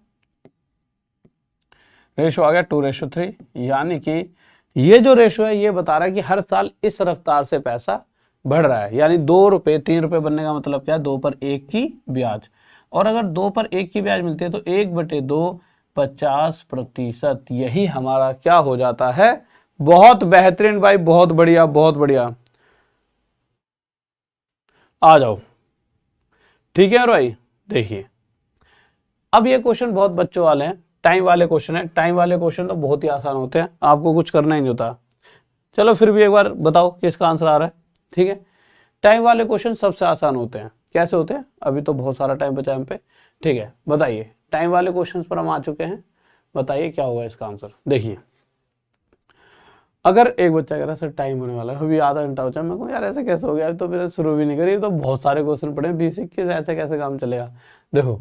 रेशो आ गया 2:3। यानी कि ये जो रेशो है ये बता रहा है कि हर साल इस रफ्तार से पैसा बढ़ रहा है। यानी 2 रुपये 3 रुपये बनने का मतलब क्या है, 2 पर 1 की ब्याज। और अगर 2 पर 1 की ब्याज मिलती है तो 1/2 50%, यही हमारा क्या हो जाता है। बहुत बेहतरीन भाई, बहुत बढ़िया बहुत बढ़िया, आ जाओ। ठीक है भाई, देखिए अब ये क्वेश्चन बहुत बच्चों वाले हैं, टाइम वाले क्वेश्चन है। टाइम वाले क्वेश्चन तो बहुत ही आसान होते हैं, आपको कुछ करना ही नहीं होता। चलो फिर भी एक बार बताओ किसका आंसर आ रहा है। ठीक है, टाइम वाले क्वेश्चन सबसे आसान होते हैं। कैसे होते हैं, अभी तो बहुत सारा टाइम बचा हम पे। ठीक है, बताइए, टाइम वाले क्वेश्चन पर हम आ चुके हैं, बताइए क्या होगा इसका आंसर। देखिए अगर एक बच्चा कह रहा है सर टाइम होने वाला है, अभी आधा घंटा बचा, मैं कहूँ यार ऐसे कैसे हो गया, अभी तो मेरे शुरू भी नहीं करी, तो बहुत सारे क्वेश्चन पड़े 20-21, ऐसे कैसे काम चलेगा। देखो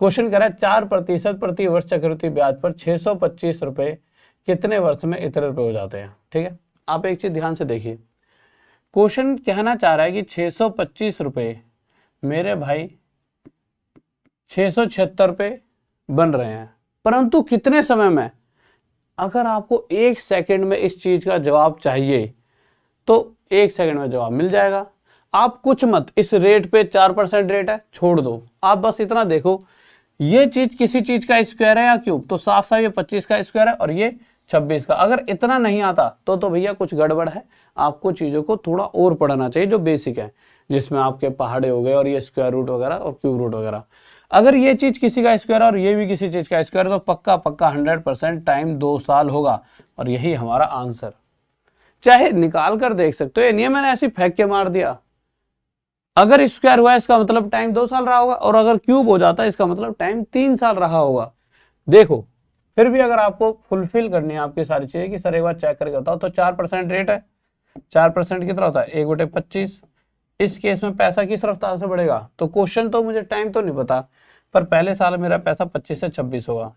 क्वेश्चन कह रहा है 4% प्रति वर्ष चक्रवृद्धि ब्याज पर 625 रुपए कितने वर्ष में इतने रुपए हो जाते हैं। ठीक है, आप एक चीज ध्यान से देखिए, क्वेश्चन कहना चाह रहा है कि 625 रुपए मेरे भाई 676 रुपए बन रहे हैं, परंतु कितने समय में। अगर आपको 1 सेकंड में इस चीज का जवाब चाहिए तो 1 सेकंड में जवाब मिल जाएगा। आप कुछ मत, इस रेट पे 4% रेट है, छोड़ दो, आप बस इतना देखो ये चीज किसी चीज का स्क्वायर है या क्यूब, तो साफ साफ ये 25 का स्क्वायर है और ये 26 का। अगर इतना नहीं आता तो भैया कुछ गड़बड़ है, आपको चीजों को थोड़ा और पढ़ना चाहिए जो बेसिक है, जिसमें आपके पहाड़े हो गए और ये स्क्वायर रूट वगैरह और क्यूब रूट वगैरह। अगर ये चीज किसी का स्क्वायर और ये भी किसी चीज का स्क्वायर, तो पक्का पक्का 100% टाइम 2 साल होगा, और यही हमारा आंसर। चाहे निकाल कर देख सकते हो, ये नहीं है मैंने ऐसी फेंक के मार दिया। अगर स्क्वायर हुआ इसका मतलब टाइम 2 साल रहा होगा, और अगर क्यूब हो जाता है इसका मतलब टाइम 3 साल रहा होगा। देखो फिर भी अगर आपको फुलफिल करनी है आपकी सारी चीजें कि सर एक बार चेक करके बताओ, तो 4% रेट है, 4% कितना होता है 1/25। इस केस में पैसा किस रफ्तार से बढ़ेगा, तो क्वेश्चन तो मुझे टाइम तो नहीं पता, पर पहले साल मेरा पैसा 25 से 26 होगा,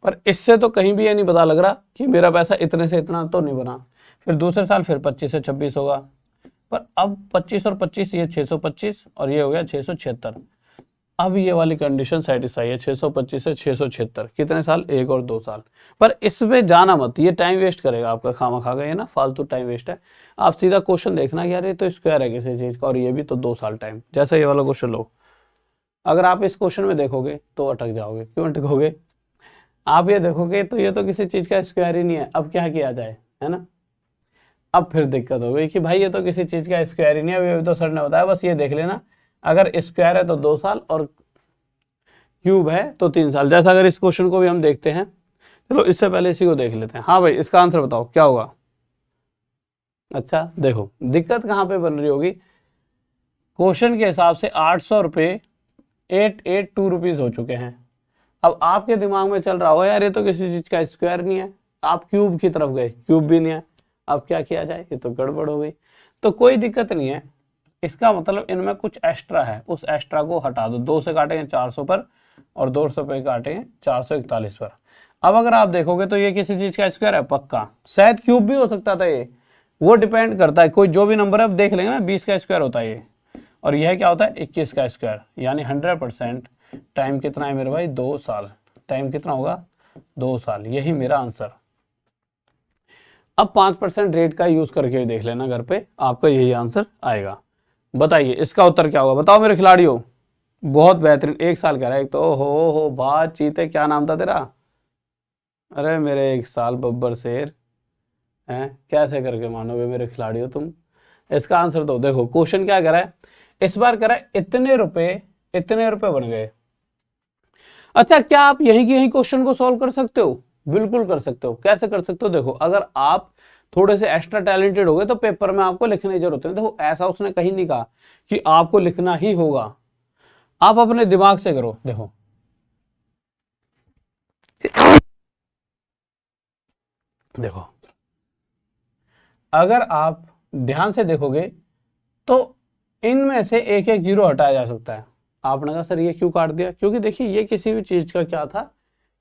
पर इससे तो कहीं भी ये नहीं पता लग रहा कि मेरा पैसा इतने से इतना तो नहीं बना। फिर दूसरे साल फिर 25 से 26 होगा, पर अब 25 और 25 ये 625 और ये हो गया 676। अब ये वाली कंडीशन सेटिस्फाई है, 625 से 676 कितने साल, 1 और 2 साल। पर इसमें जाना मत, ये टाइम वेस्ट करेगा आपका, खामा खा गए ना, फालतू टाइम वेस्ट है। आप सीधा क्वेश्चन देखना कि यार ये तो स्क्वायर है किसी चीज का और ये भी तो 2 साल टाइम, जैसा ये वाला क्वेश्चन लो। अगर आप इस क्वेश्चन में देखोगे तो अटक जाओगे। क्यों अटकोगे, आप ये देखोगे तो ये तो किसी चीज का स्क्वायर ही नहीं है, अब क्या किया जाए, है ना। अब फिर दिक्कत हो गई कि भाई ये तो किसी चीज का स्क्वायर ही नहीं है, अभी तो सर ने बताया, बस ये देख लेना अगर स्क्वायर है तो 2 साल और क्यूब है तो 3 साल। जैसा अगर इस क्वेश्चन को भी हम देखते हैं, चलो इससे पहले इसी को देख लेते हैं। हाँ भाई इसका आंसर बताओ क्या होगा। अच्छा देखो दिक्कत कहाँ पे बन रही होगी, क्वेश्चन के हिसाब से 800 रुपये 882 रुपीज हो चुके हैं। अब आपके दिमाग में चल रहा हो यार ये तो किसी चीज का स्क्वायर नहीं है, आप क्यूब की तरफ गए, क्यूब भी नहीं है, अब क्या किया जाए, ये तो गड़बड़ हो गई। तो कोई दिक्कत नहीं है, इसका मतलब इनमें कुछ एक्स्ट्रा है, उस एक्स्ट्रा को हटा दो। 2 से काटेंगे 400 पर और 200 पे काटेंगे 441 पर। अब अगर आप देखोगे तो ये किसी चीज का स्क्वायर है पक्का, शायद क्यूब भी हो सकता था ये, वो डिपेंड करता है, कोई जो भी नंबर है अब देख लेंगे ना, 20 का स्क्वायर होता है ये, और यह क्या होता है 21 का स्क्वायर, यानी 100% टाइम कितना है मेरे भाई 2 साल। टाइम कितना होगा 2 साल, यही मेरा आंसर। अब 5% रेट का यूज करके देख लेना घर पे, आपका यही आंसर आएगा। बताइए इसका उत्तर क्या होगा, बताओ मेरे खिलाड़ियों। बहुत बेहतरीन, 1 साल कह रहा है एक तो, हो बात चीते, क्या नाम था तेरा, अरे मेरे 1 साल बब्बर शेर हैं, कैसे करके मानोगे मेरे खिलाड़ी हो तुम। इसका आंसर दो। देखो क्वेश्चन क्या करा है इस बार, करा है इतने रुपए बन गए। अच्छा, क्या आप यही के यही क्वेश्चन को सॉल्व कर सकते हो? बिल्कुल कर सकते हो। कैसे कर सकते हो? देखो अगर आप थोड़े से एक्स्ट्रा टैलेंटेड हो गए तो पेपर में आपको लिखने की जरूरत नहीं। देखो ऐसा उसने कहीं नहीं कहा कि आपको लिखना ही होगा, आप अपने दिमाग से करो। देखो देखो अगर आप ध्यान से देखोगे तो इनमें से एक एक जीरो हटाया जा सकता है। आपने कहा सर ये क्यों काट दिया? क्योंकि देखिए ये किसी भी चीज का क्या था,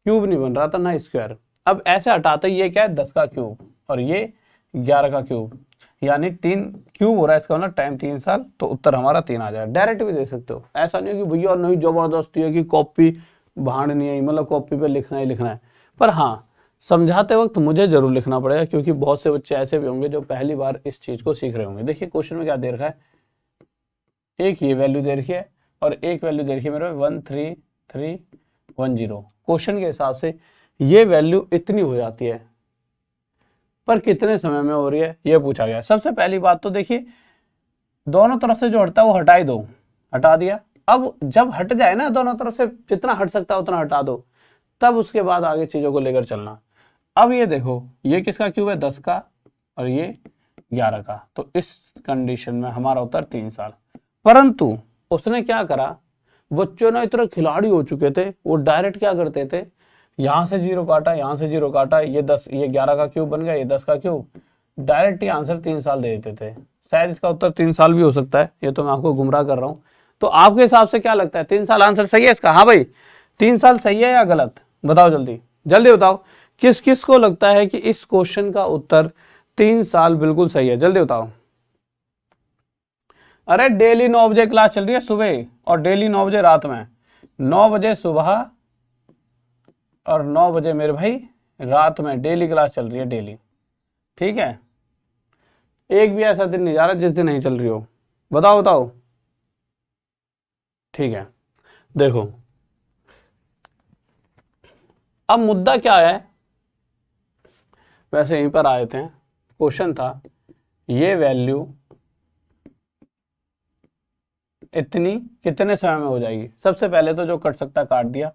क्यूब नहीं बन रहा था ना स्क्वायर। अब ऐसे हटाते ये क्या है 10 का क्यूब और ये 11 का क्यूब, यानी 3 क्यूब हो रहा है। इसका मतलब टाइम 3 साल, तो उत्तर हमारा 3 आ जाए। डायरेक्ट भी दे सकते हो, ऐसा नहीं है कि भैया नहीं जबरदस्ती है कि कॉपी भाड़नी है, मतलब कॉपी पे लिखना ही लिखना है। पर हाँ, समझाते वक्त मुझे जरूर लिखना पड़ेगा, क्योंकि बहुत से बच्चे ऐसे भी होंगे जो पहली बार इस चीज को सीख रहे होंगे। देखिए क्वेश्चन में क्या दे रखा है, एक ये वैल्यू दे रखी है और एक वैल्यू दे रखी है मेरे 13310। क्वेश्चन के हिसाब से ये वैल्यू इतनी हो जाती है, पर कितने समय में हो रही है ये पूछा गया। सबसे पहली बात तो देखिए दोनों तरफ से जो हटता है वो हटा ही दो। हटा दिया। अब जब हट जाए ना दोनों तरफ से, जितना हट सकता है उतना हटा दो, तब उसके बाद आगे चीजों को लेकर चलना। अब ये देखो ये किसका क्यूब है 10 का और ये 11 का, तो इस कंडीशन में हमारा उत्तर 3 साल। परंतु उसने क्या करा, बच्चों ने इतने खिलाड़ी हो चुके थे, वो डायरेक्ट क्या करते थे, यहां से जीरो काटा, यहां से जीरो काटा, ये 11 का क्यूब बन गया, ये 10 का क्यूब, डायरेक्ट ही आंसर 3 साल दे देते थे। शायद इसका उत्तर 3 साल भी हो सकता है, ये तो मैं आपको गुमराह कर रहा हूं। तो आपके हिसाब से क्या लगता है 3 साल आंसर सही है इसका? हाँ भाई 3 साल सही है या गलत? बताओ जल्दी जल्दी बताओ, किस किस को लगता है कि इस क्वेश्चन का उत्तर 3 साल बिल्कुल सही है? जल्दी बताओ। अरे डेली 9 बजे क्लास चल रही है सुबह, और डेली 9 बजे रात में, 9 बजे सुबह और 9 बजे मेरे भाई रात में डेली क्लास चल रही है, डेली। ठीक है, एक भी ऐसा दिन नहीं जा रहा जिस दिन नहीं चल रही हो। बताओ बताओ। ठीक है, देखो अब मुद्दा क्या है, वैसे यहीं पर आए थे। क्वेश्चन था ये वैल्यू इतनी कितने समय में हो जाएगी। सबसे पहले तो जो कट सकता काट दिया,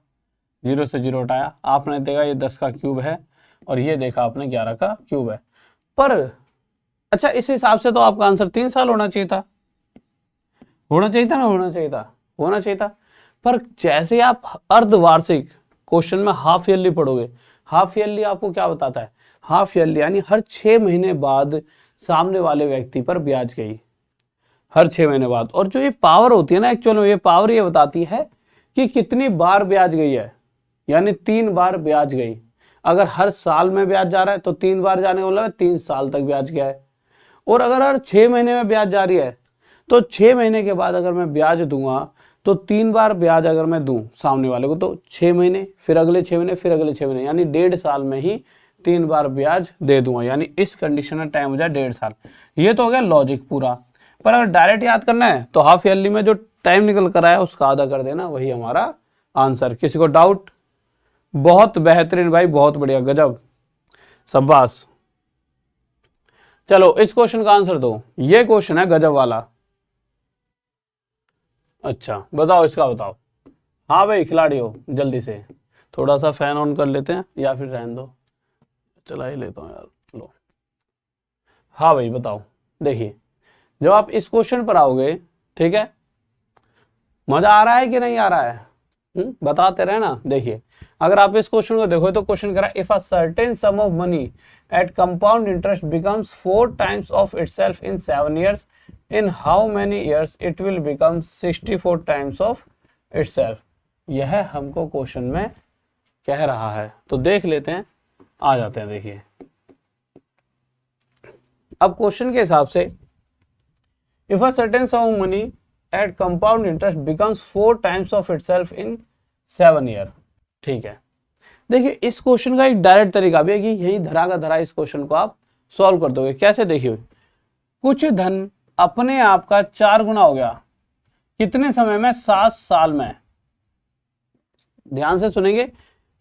जीरो से जीरो हटाया, आपने देखा ये 10 का क्यूब है और ये देखा आपने 11 का क्यूब है। पर अच्छा इस हिसाब से तो आपका आंसर 3 साल होना चाहिए था। होना चाहिए था ना? होना चाहिए था, होना चाहिए था। पर जैसे आप अर्धवार्षिक क्वेश्चन में हाफ ईयरली पढ़ोगे, हाफ ईयरली आपको क्या बताता है, हाफ ईयरली यानी हर 6 महीने बाद सामने वाले व्यक्ति पर ब्याज गई, हर 6 महीने बाद। और जो ये पावर होती है ना, एक्चुअल में ये पावर ये बताती है कि कितनी बार ब्याज गई है, यानी 3 बार ब्याज गई। अगर हर साल में ब्याज जा रहा है तो 3 बार जाने का मतलब 3 साल तक ब्याज गया है। और अगर हर 6 महीने में ब्याज जा रही है तो 6 महीने के बाद अगर मैं ब्याज दूंगा तो 3 बार ब्याज अगर मैं दूं सामने वाले को तो 6 महीने, फिर अगले 6 महीने, फिर अगले 6 महीने, यानी 1.5 साल में ही 3 बार ब्याज दे दूंगा। यानी इस कंडीशन में टाइम हो जाए 1.5 साल। ये तो हो गया लॉजिक पूरा। पर अगर डायरेक्ट याद करना है तो हाफ ईयरली में जो टाइम निकल कर आया उसका आधा कर देना, वही हमारा आंसर। किसी को डाउट? बहुत बेहतरीन भाई, बहुत बढ़िया, गजब, शाबाश। चलो इस क्वेश्चन का आंसर दो, ये क्वेश्चन है गजब वाला। अच्छा बताओ, इसका बताओ। हाँ भाई खिलाड़ी हो, जल्दी से। थोड़ा सा फैन ऑन कर लेते हैं या फिर रहने दो, चला ही लेता हूँ यार, लो। हाँ भाई बताओ। देखिए जब आप इस क्वेश्चन पर आओगे, ठीक है, मजा आ रहा है कि नहीं आ रहा है? बताते रहे ना। देखिए अगर आप इस क्वेश्चन को देखो तो क्वेश्चन करा if a certain sum of money at compound interest becomes 4 times of itself in 7 years, in how many years it will become 64 times of itself. यह हमको क्वेश्चन में कह रहा है, तो देख लेते हैं, आ जाते हैं। देखिए अब क्वेश्चन के हिसाब से if a certain sum of money at compound interest becomes 4 times of itself in 7 year। ठीक है, देखिए इस क्वेश्चन का एक डायरेक्ट तरीका भी है कि यही धरा का धरा इस क्वेश्चन को आप सॉल्व कर दोगे। कैसे? देखिए कुछ धन अपने आप का 4 गुना हो गया, कितने समय में? 7 साल में। ध्यान से सुनेंगे,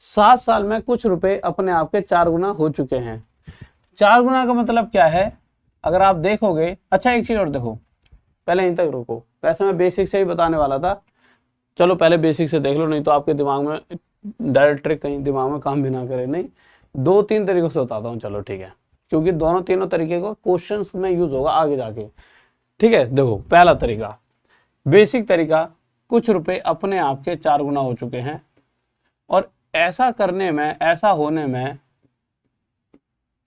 7 साल में कुछ रुपए अपने आप के 4 गुना हो चुके हैं। 4 गुना का मतलब क्या है, अगर आप देखोगे, अच्छा एक चीज और देखो, पहले यहीं तक रुको, वैसे मैं बेसिक से ही बताने वाला था, चलो पहले बेसिक से देख लो, नहीं तो आपके दिमाग में डायरेक्ट ट्रिक कहीं दिमाग में काम भी ना करे। नहीं, 2-3 तरीकों से बताता हूँ, चलो ठीक है, क्योंकि दोनों तीनों तरीके को क्वेश्चंस में यूज होगा आगे जाके। ठीक है, देखो पहला तरीका, बेसिक तरीका, कुछ रुपए अपने आप के 4 गुना हो चुके हैं, और ऐसा करने में, ऐसा होने में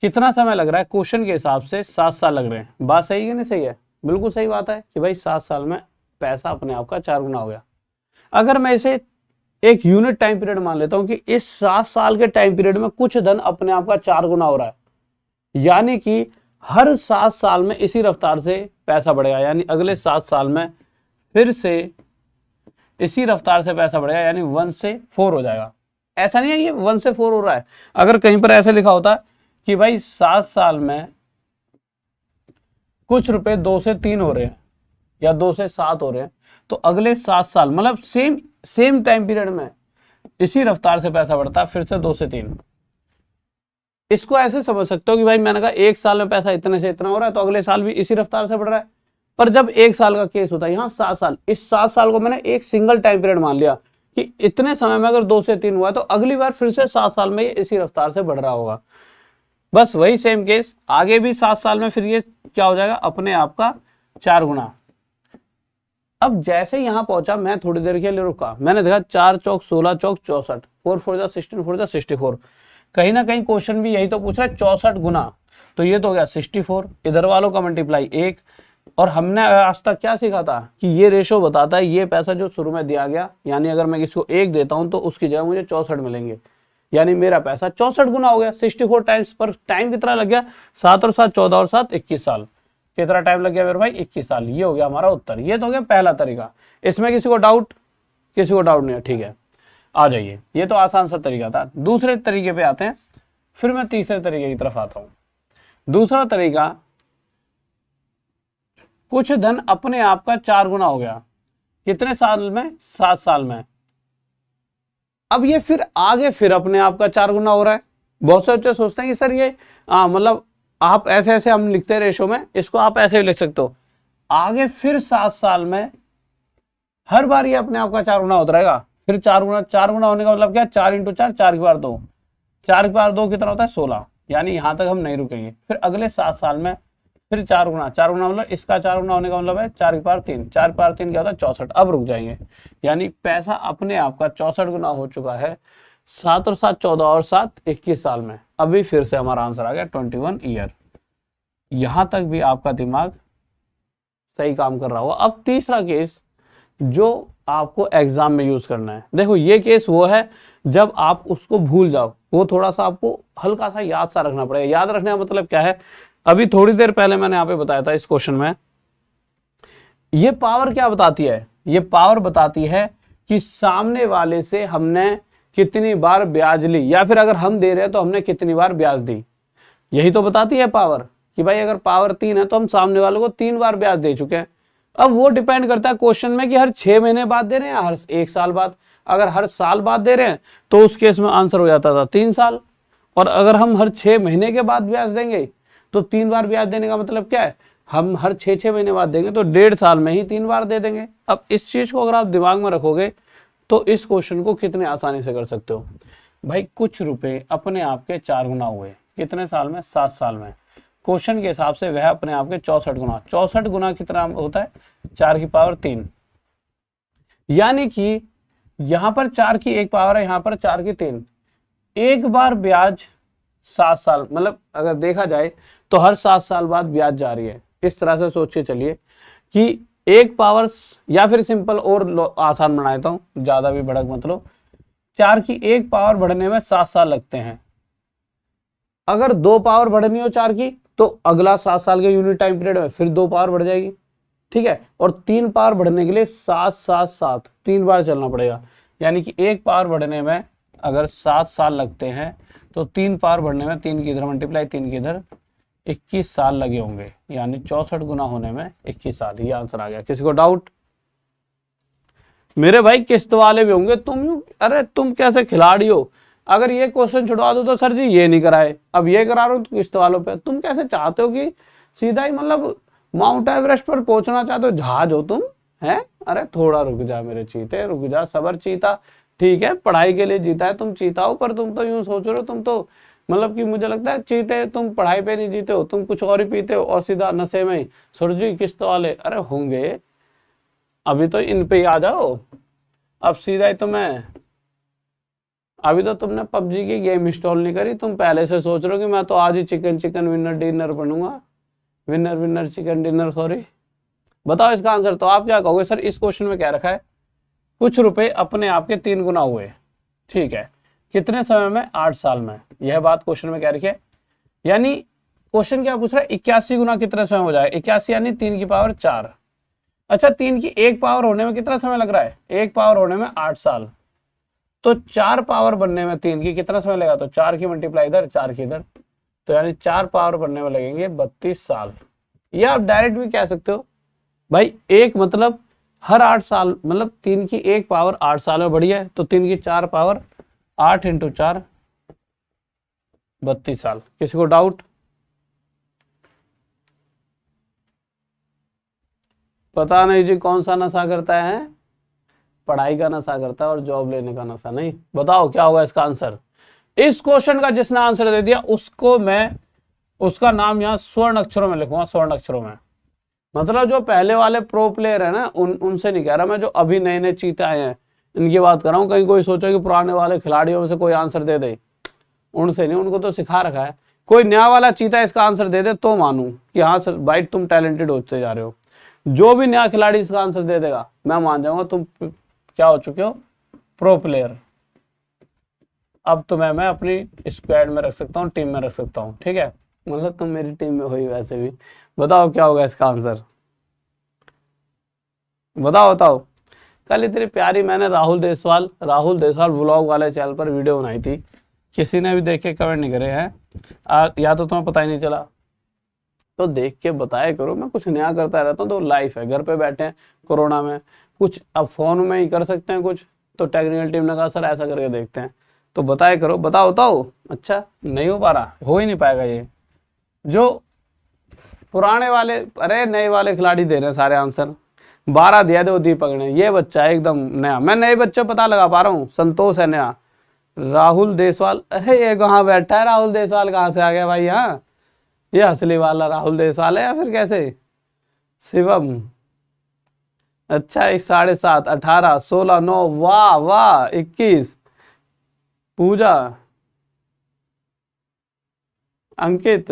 कितना समय लग रहा है, क्वेश्चन के हिसाब से 7 साल लग रहे हैं। बात सही है कि नहीं सही है? बिल्कुल सही बात है कि भाई 7 साल में पैसा अपने आप का 4 गुना हो गया। अगर मैं इसे एक यूनिट टाइम पीरियड मान लेता हूं कि इस 7 साल के टाइम पीरियड में कुछ धन अपने आप का 4 गुना हो रहा है, यानी कि हर 7 साल में इसी रफ्तार से पैसा बढ़ेगा, यानी अगले 7 साल में फिर से इसी रफ्तार से पैसा बढ़ेगा, यानी 1 से 4 हो जाएगा। ऐसा नहीं है ये 1 से 4 हो रहा है, अगर कहीं पर ऐसे लिखा होता कि भाई 7 साल में कुछ रुपए 2 से 3 हो रहे हैं या 2 से 7 हो रहे हैं, तो अगले 7 साल मतलब सेम टाइम पीरियड में इसी रफ्तार से पैसा बढ़ता है, फिर से 2 से 3। इसको ऐसे समझ सकते हो कि भाई मैंने कहा 1 साल में पैसा इतने से इतना हो रहा है, तो अगले साल भी इसी रफ्तार से बढ़ रहा है। पर जब 1 साल का केस होता है, यहाँ 7 साल, इस 7 साल को मैंने एक सिंगल टाइम पीरियड मान लिया कि इतने समय में अगर 2 से 3 हुआ है, तो अगली बार फिर से 7 साल में ये इसी रफ्तार से बढ़ रहा होगा। बस वही सेम केस आगे भी 7 साल में फिर ये क्या हो जाएगा, अपने आप का 4 गुना। अब जैसे यहां पहुंचा, मैं थोड़ी देर के लिए रुका, मैंने देखा 4 चौक 16 चौक 64, 4 4 जा 16, 4 जा 64। कहीं ना कहीं क्वेश्चन भी यही तो पूछ रहा है, 64 गुना, तो ये तो हो गया 64, इधर वालों का मल्टीप्लाई 1। और हमने आज तक क्या सीखा था कि ये रेशो बताता है ये पैसा जो शुरू में दिया गया, यानी अगर मैं किसी को 1 देता हूं तो उसकी जगह मुझे 64 मिलेंगे, यानी मेरा पैसा 64 गुना हो गया 64 टाइम्स। पर टाइम कितना लग गया, 7 और 7 14 और 7 21 साल। कितना टाइम लग गया मेरे भाई, 21 साल। ये हो गया हमारा उत्तर। ये तो हो गया पहला तरीका। इसमें किसी को डाउट नहीं है? ठीक है, आ जाइए, ये तो आसान सा तरीका था। दूसरे तरीके पे आते हैं, फिर मैं तीसरे तरीके की तरफ आता हूं। दूसरा तरीका, कुछ धन अपने आप का 4 गुना हो गया, कितने साल में, 7 साल में। अब ये फिर आगे फिर अपने आप का 4 गुना हो रहा है। बहुत से बच्चे सोचते हैं कि सर ये मतलब आप ऐसे ऐसे हम लिखते हैं रेशो में, इसको आप ऐसे भी लिख सकते हो, आगे फिर 7 साल में हर बार ये अपने आप का 4 गुना होता रहेगा। फिर 4 गुना होने का मतलब क्या, 4 × 4 4 की पावर 2, 4 की पावर 2 कितना होता है, 16। यानी यहां तक हम नहीं रुकेंगे, फिर अगले 7 साल में फिर 4 गुना मतलब इसका 4 गुना होने का मतलब है 4 की पावर 3, 4 की पावर 3 क्या होता है, 64। अब रुक जाएंगे, यानी पैसा अपने आप का 64 गुना हो चुका है 7 और 7 14 और 7 21 साल में। अभी फिर से हमारा आंसर आ गया 21 ईयर। यहां तक भी आपका दिमाग सही काम कर रहा होगा। अब तीसरा केस जो आपको एग्जाम में यूज करना है, देखो ये केस वो है जब आप उसको भूल जाओ, वो थोड़ा सा आपको हल्का सा याद सा रखना पड़ेगा। याद रखने का मतलब क्या है, अभी थोड़ी देर पहले मैंने यहाँ पे बताया था इस क्वेश्चन में, ये पावर क्या बताती है, ये पावर बताती है कि सामने वाले से हमने कितनी बार ब्याज ली, या फिर अगर हम दे रहे हैं तो हमने कितनी बार ब्याज दी। यही तो बताती है पावर कि भाई अगर पावर 3 है तो हम सामने वाले को 3 बार ब्याज दे चुके हैं। अब वो डिपेंड करता है क्वेश्चन में कि हर 6 महीने बाद दे रहे हैं या हर 1 साल बाद। अगर हर साल बाद दे रहे हैं तो उस केस में आंसर हो जाता था 3 साल, और अगर हम हर 6 महीने के बाद ब्याज देंगे तो 3 बार ब्याज देने का मतलब क्या है, हम हर 6 महीने बाद देंगे तो 1.5 साल में ही 3 बार दे देंगे। अब इस चीज को अगर आप दिमाग में रखोगे तो इस क्वेश्चन को कितने आसानी से कर सकते हो। भाई कुछ रुपए अपने आप के 4 गुना हुए, कितने साल में, 7 साल में। क्वेश्चन के हिसाब से वह अपने आप के 64 गुना, 64 गुना कितना होता है, 4 की पावर 3, यानी कि यहां पर 4 की 1 पावर है, यहां पर 4 की 3। एक बार ब्याज 7 साल, मतलब अगर देखा जाए तो हर 7 साल बाद ब्याज जा रही है। इस तरह से सोच के चलिए कि 1 पावर, या फिर सिंपल और आसान बना देता हूं, ज्यादा भी भड़क मत लो, 4 की 1 पावर बढ़ने में 7 साल लगते हैं। अगर 2 पावर बढ़नी हो 4 की तो अगला 7 साल के यूनिट टाइम पीरियड में फिर 2 पावर बढ़ जाएगी, ठीक है। और 3 पावर बढ़ने के लिए 7 7 7 3 बार चलना पड़ेगा, यानी कि 1 पावर बढ़ने में अगर 7 साल लगते हैं तो 3 पावर बढ़ने में 3 की इधर मल्टीप्लाई 3 की इधर 21 साल लगे होंगे, यानी 64 गुना होने में 21 साल। ये आंसर आ गया। किसी को डाउट? मेरे भाई किस्त वाले भी होंगे, तुम अरे तुम कैसे खिलाड़ी हो, अगर ये क्वेश्चन छुड़वा दो तो सर जी ये नहीं कराए, अब ये करा रहा हूँ किस्त वालों पे। तुम कैसे चाहते हो कि सीधा ही मतलब माउंट एवरेस्ट पर पहुंचना चाहते हो, जहाज हो तुम हैं? अरे थोड़ा रुक जा मेरे चीते, रुक जा, सबर चीता। ठीक है पढ़ाई के लिए जीता है तुम चीता हो, पर तुम तो यूं सोच रहे हो, तुम तो मतलब कि मुझे लगता है चीते तुम पढ़ाई पे नहीं जीते हो, तुम कुछ और ही पीते हो और सीधा नशे में ही। सुरजी किस्त वाले अरे होंगे, अभी तो इन पे ही आ जाओ, अब सीधा ही तुम्हें, अभी तो तुमने पबजी की गेम इंस्टॉल नहीं करी, तुम पहले से सोच रहे हो कि मैं तो आज ही चिकन चिकन विनर डिनर बनूंगा, winner winner chicken dinner, sorry. बताओ इसका आंसर। तो आप क्या कहोगे सर इस क्वेश्चन में क्या रखा है, कुछ रुपए अपने आप के 3 गुना हुए, ठीक है, कितने समय में? 8 साल में। यह बात क्वेश्चन में क्या रखी है, यानी क्वेश्चन क्या पूछ रहा है, 81 गुना कितने समय हो जाएगा? 81 यानी 3 की पावर 4। अच्छा 3 की 1 पावर होने में कितना समय लग रहा है? 1 पावर होने में 8 साल। तो 4 पावर बनने में 3 की कितना समय लगेगा? तो 4 की मल्टीप्लाई इधर, 4 की इधर, तो यानी 4 पावर बनने में लगेंगे 32 साल। या आप डायरेक्ट भी कह सकते हो भाई, एक मतलब हर 8 साल, मतलब 3 की 1 पावर 8 साल में बढ़ी है, तो 3 की 4 पावर 8 × 4 32 साल। किसी को डाउट? पता नहीं जी कौन सा नशा करता है, पढ़ाई का नशा करता है और जॉब लेने का नशा नहीं। बताओ क्या होगा इसका आंसर। इस क्वेश्चन का जिसने आंसर दे दिया उसको मैं, उसका नाम यहाँ स्वर्ण अक्षरों में लिखूंगा, स्वर्ण अक्षरों में। मतलब जो पहले वाले प्रो प्लेयर है ना, उनसे नहीं कह रहा मैं, जो अभी नए नए चीते आए हैं इनकी बात कर रहा हूँ। कहीं कोई सोचे कि पुराने वाले खिलाड़ियों में से कोई आंसर दे दे, उनसे नहीं, उनको तो सिखा रखा है। कोई नया वाला चीता इसका आंसर दे दे तो मानूं कि हाँ सर भाई तुम टैलेंटेड होते जा रहे हो। जो भी नया खिलाड़ी इसका आंसर दे देगा मैं मान जाऊंगा तुम क्या हो चुके हो, प्रो प्लेयर। अब तुम्हें मैं अपनी स्क्वाड में रख सकता हूँ, टीम में रख सकता हूँ, ठीक है, मतलब तुम मेरी टीम में हो ही वैसे भी। बताओ क्या होगा इसका आंसर, बताओ बताओ। कल इतनी प्यारी मैंने राहुल देसवाल व्लॉग वाले चैनल पर वीडियो बनाई थी, किसी ने भी देख के कमेंट नहीं करे हैं, या तो तुम्हें पता ही नहीं चला। तो देख के बताया करो, मैं कुछ नया करता रहता हूँ। तो लाइफ है, घर पे बैठे हैं कोरोना में, कुछ अब फोन में ही कर सकते हैं कुछ, तो टेक्निकल टीम ने कहा सर ऐसा करके देखते हैं, तो बताया करो। बताओ बताओ। अच्छा नहीं हो पा रहा, हो ही नहीं पाएगा ये। जो पुराने वाले, अरे नए वाले खिलाड़ी दे रहे हैं सारे आंसर। 12 दिया दो दीपक ने, ये बच्चा है एकदम नया, मैं नए बच्चे पता लगा पा रहा हूँ। संतोष है नया, राहुल देसवाल, अरे ये कहाँ बैठा है राहुल देसवाल, कहाँ से आ गया भाई? हाँ ये असली वाला राहुल देसवाल है या फिर कैसे? शिवम, अच्छा 1 7.5 18 16 9, वाह वाह 21, पूजा, अंकित,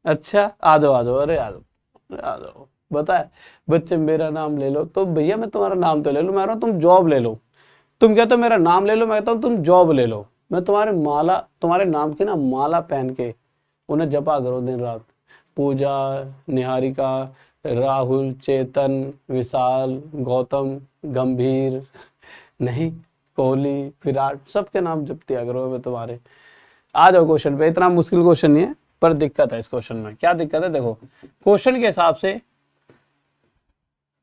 अच्छा आ जाओ आ जाओ, अरे आ जाओ आ जाओ। बताए बच्चे मेरा नाम ले लो, तो भैया मैं तुम्हारा नाम तो ले लूँ, मैं रहा हूँ तुम जॉब ले लो। तुम कहते हो मेरा नाम ले लो, मैं कहता हूँ तुम जॉब ले लो। मैं तुम्हारे माला, तुम्हारे नाम की ना माला पहन के उन्हें जपा करो दिन रात। पूजा, निहारिका, राहुल, चेतन, विशाल, गौतम, गंभीर, नहीं कोहली, विराट, सबके नाम जप दिया करो मैं तुम्हारे। आ जाओ क्वेश्चन पे, इतना मुश्किल क्वेश्चन नहीं है पर दिक्कत है इस क्वेश्चन में। क्या दिक्कत है देखो, क्वेश्चन के हिसाब से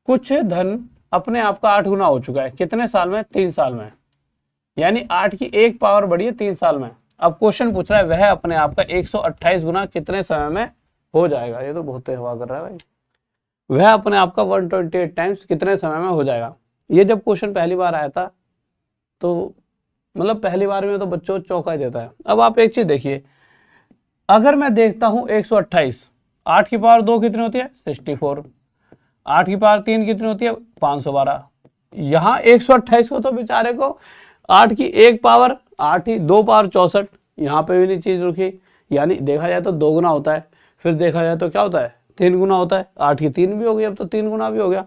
कुछ धन अपने आप का 8 गुना हो चुका है, कितने साल में? 3 साल में, यानी 8 की 1 पावर बढ़ी है 3 साल में। अब क्वेश्चन पूछ रहा है वह अपने आप का 128 गुना कितने समय में हो जाएगा? ये तो बहुत हवा कर रहा है भाई। वह अपने आप का 128 टाइम्स कितने समय में हो जाएगा? ये जब क्वेश्चन पहली बार आया था तो मतलब पहली बार में तो बच्चों को चौंका ही देता है। अब आप एक चीज देखिए, अगर मैं देखता हूं 128, 8 की पावर 2 कितनी होती है? 64, 8 की पावर 3 कितनी होती है? 512। यहाँ 128 को तो बेचारे को 8 की 1 पावर 8 ही 2 पावर 64, यहाँ पे भी नहीं चीज रुकी, यानी देखा जाए तो 2 गुना होता है, फिर देखा जाए तो क्या होता है? 3 गुना होता है। 8 की 3 भी हो गई, अब तो 3 गुना भी हो गया।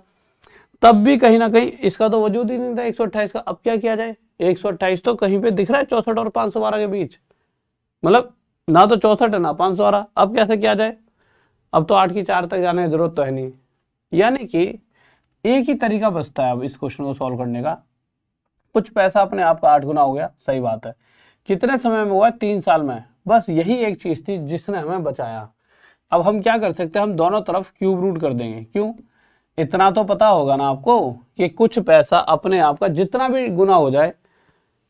तब भी कहीं ना कहीं इसका तो वजूद ही नहीं था 128 का। अब क्या किया जाए? 128 तो कहीं पे दिख रहा है 64 और 512 के बीच, मतलब ना तो 64 है ना 512। अब कैसे किया जाए? अब तो 8 की 4 तक जाने की जरूरत तो है नहीं, यानी कि एक ही तरीका बचता है अब इस क्वेश्चन को सॉल्व करने का। कुछ पैसा अपने आप का 8 गुना हो गया, सही बात है, कितने समय में हुआ? 3 साल में। बस यही एक चीज थी जिसने हमें बचाया। अब हम क्या कर सकते हैं, हम दोनों तरफ क्यूब रूट कर देंगे। क्यों? इतना तो पता होगा ना आपको कि कुछ पैसा अपने आप का जितना भी गुना हो जाए,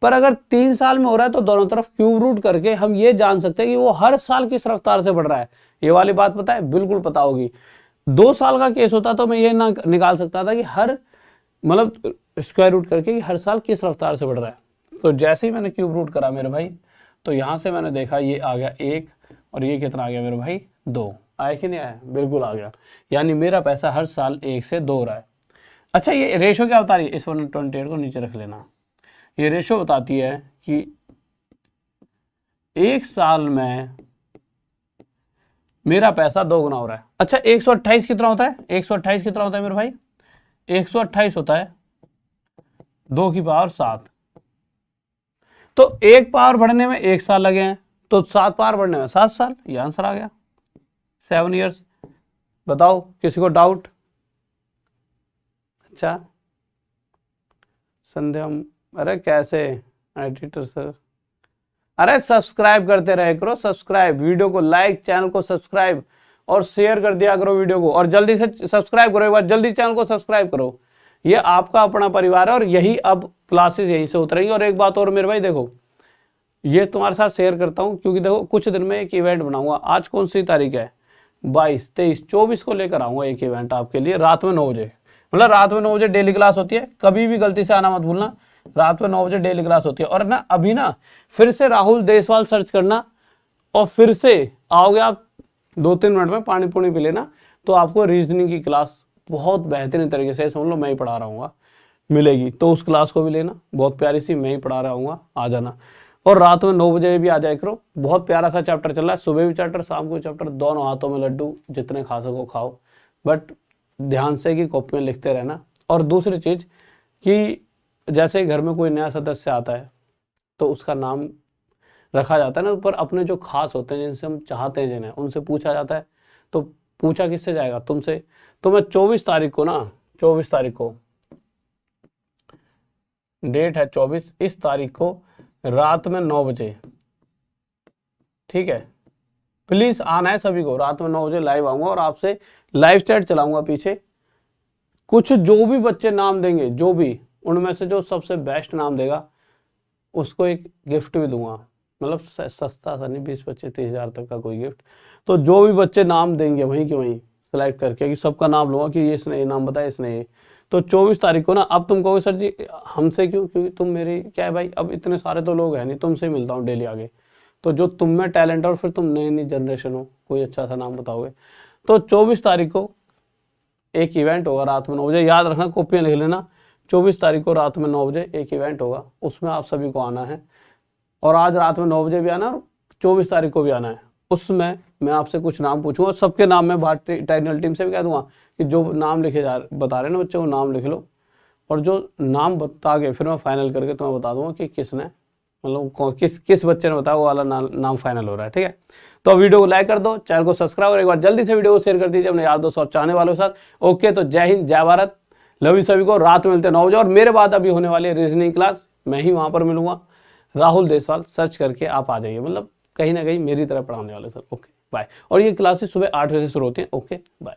पर अगर 3 साल में हो रहा है तो दोनों तरफ क्यूब रूट करके हम ये जान सकते हैं कि वो हर साल किस रफ्तार से बढ़ रहा है। ये वाली बात पता है, बिल्कुल पता होगी। 2 साल का केस होता तो मैं ये ना निकाल सकता था कि हर मतलब स्क्वायर रूट करके कि हर साल किस रफ्तार से बढ़ रहा है। तो जैसे ही मैंने क्यूब रूट करा मेरे भाई, तो यहाँ से मैंने देखा ये आ गया 1 और ये कितना आ गया मेरे भाई 2। आया कि नहीं आया? बिल्कुल आ गया। यानी मेरा पैसा हर साल 1 से 2 हो रहा है। अच्छा, ये रेशो क्या बता रही है? इस 128 को नीचे रख लेना। ये रेशो बताती है कि 1 साल में मेरा पैसा 2 गुना हो रहा है। अच्छा, 128 कितना होता है? 128 कितना होता है मेरे भाई? 128 होता है 2 की पावर 7। तो 1 पावर बढ़ने में 1 साल लगे हैं, तो 7 पावर बढ़ने में 7 साल। ये आंसर आ गया, 7 ईयर्स। बताओ किसी को डाउट? अच्छा संध्या, अरे कैसे एडिटर सर, अरे सब्सक्राइब करते रहे करो, सब्सक्राइब, वीडियो को लाइक, चैनल को सब्सक्राइब और शेयर कर दिया करो वीडियो को, और जल्दी से सब्सक्राइब करो, एक बार जल्दी चैनल को सब्सक्राइब करो। ये आपका अपना परिवार है और यही अब क्लासेस यहीं से उतरेंगी। और एक बात और मेरे भाई, देखो ये तुम्हारे साथ शेयर करता हूँ क्योंकि देखो कुछ दिन में एक इवेंट बनाऊंगा। आज कौन सी तारीख है? 22, 23, 24 को लेकर आऊंगा एक इवेंट आपके लिए रात में 9 बजे। मतलब रात में 9 बजे डेली क्लास होती है, कभी भी गलती से आना मत भूलना। रात में 9 बजे डेली क्लास होती है। और ना अभी ना फिर से राहुल देसवाल सर्च करना और फिर से आओगे आप 2-3 मिनट में, पानी पुणी पी लेना, तो आपको रीजनिंग की क्लास बहुत बेहतरीन तरीके से, समझ लो मैं ही पढ़ा रहा हूँ, मिलेगी। तो उस क्लास को भी लेना, बहुत प्यारी सी मैं ही पढ़ा रहा हूँ, आ जाना। और रात में 9 बजे भी आ जाए करो, बहुत प्यारा सा चैप्टर चल रहा है, सुबह भी चैप्टर शाम को चैप्टर, दोनों हाथों में लड्डू, जितने खा सको खाओ, बट ध्यान से कि कॉपी में लिखते रहना। और दूसरी चीज़ कि जैसे घर में कोई नया सदस्य आता है तो उसका नाम रखा जाता है ना, पर अपने जो खास होते हैं जिनसे हम चाहते हैं जिन्हें, उनसे पूछा जाता है। तो पूछा किससे जाएगा? तुमसे। तो मैं 24 तारीख को ना, 24 तारीख को डेट है 24, इस तारीख को रात में 9 बजे, ठीक है, प्लीज आना है सभी को। रात में 9 बजे लाइव आऊंगा और आपसे लाइव चैट चलाऊंगा पीछे। कुछ जो भी बच्चे नाम देंगे, जो भी उनमें से जो सबसे बेस्ट नाम देगा उसको एक गिफ्ट भी दूंगा। मतलब सस्ता सा नहीं, 20-25-30 हज़ार तक का कोई गिफ्ट। तो जो भी बच्चे नाम देंगे वहीं के वहीं सेलेक्ट करके, कि सबका नाम लूंगा कि ये इसने ये नाम बताया, इसने ये। तो 24 तारीख को ना, अब तुम कहोगे सर जी हमसे क्यों? क्योंकि तुम मेरी क्या है भाई, अब इतने सारे तो लोग हैं नहीं, तुमसे मिलता हूँ डेली आगे। तो जो तुम में टैलेंट है और फिर तुम नई नई जनरेशन हो, कोई अच्छा सा नाम बताओगे। तो 24 तारीख को एक इवेंट होगा रात में 9 बजे, याद रखना, कॉपियाँ लिख लेना। 24 तारीख को रात में 9 बजे एक इवेंट होगा, उसमें आप सभी को आना है। और आज रात में 9 बजे भी आना है और 24 तारीख को भी आना है। उसमें मैं आपसे कुछ नाम पूछूंगा, सबके नाम मैं भारतीय टाइटल टीम से भी कह दूंगा कि जो नाम लिखे बता रहे हैं ना बच्चे, वो नाम लिख लो। और जो नाम बता के फिर मैं फाइनल करके तुम्हें बता दूंगा कि किसने, मतलब किस बच्चे ने बताया, वो वाला नाम फाइनल हो रहा है, ठीक है। तो वीडियो को लाइक कर दो, चैनल को सब्सक्राइब और एक बार जल्दी से वीडियो को शेयर कर दीजिए अपने यार दोस्तों और चाहने वालों के साथ। ओके, तो जय हिंद, जय भारत, लव यू सभी को। रात में मिलते हैं 9 बजे। और मेरे बाद अभी होने वाली रीजनिंग क्लास, मैं ही वहां पर मिलूंगा। राहुल देसवाल सर्च करके आप आ जाइए, मतलब कहीं ना कहीं मेरी तरह पढ़ाने वाले सर। Okay bye. और ये क्लासेस सुबह 8 बजे से शुरू होती हैं। Okay bye.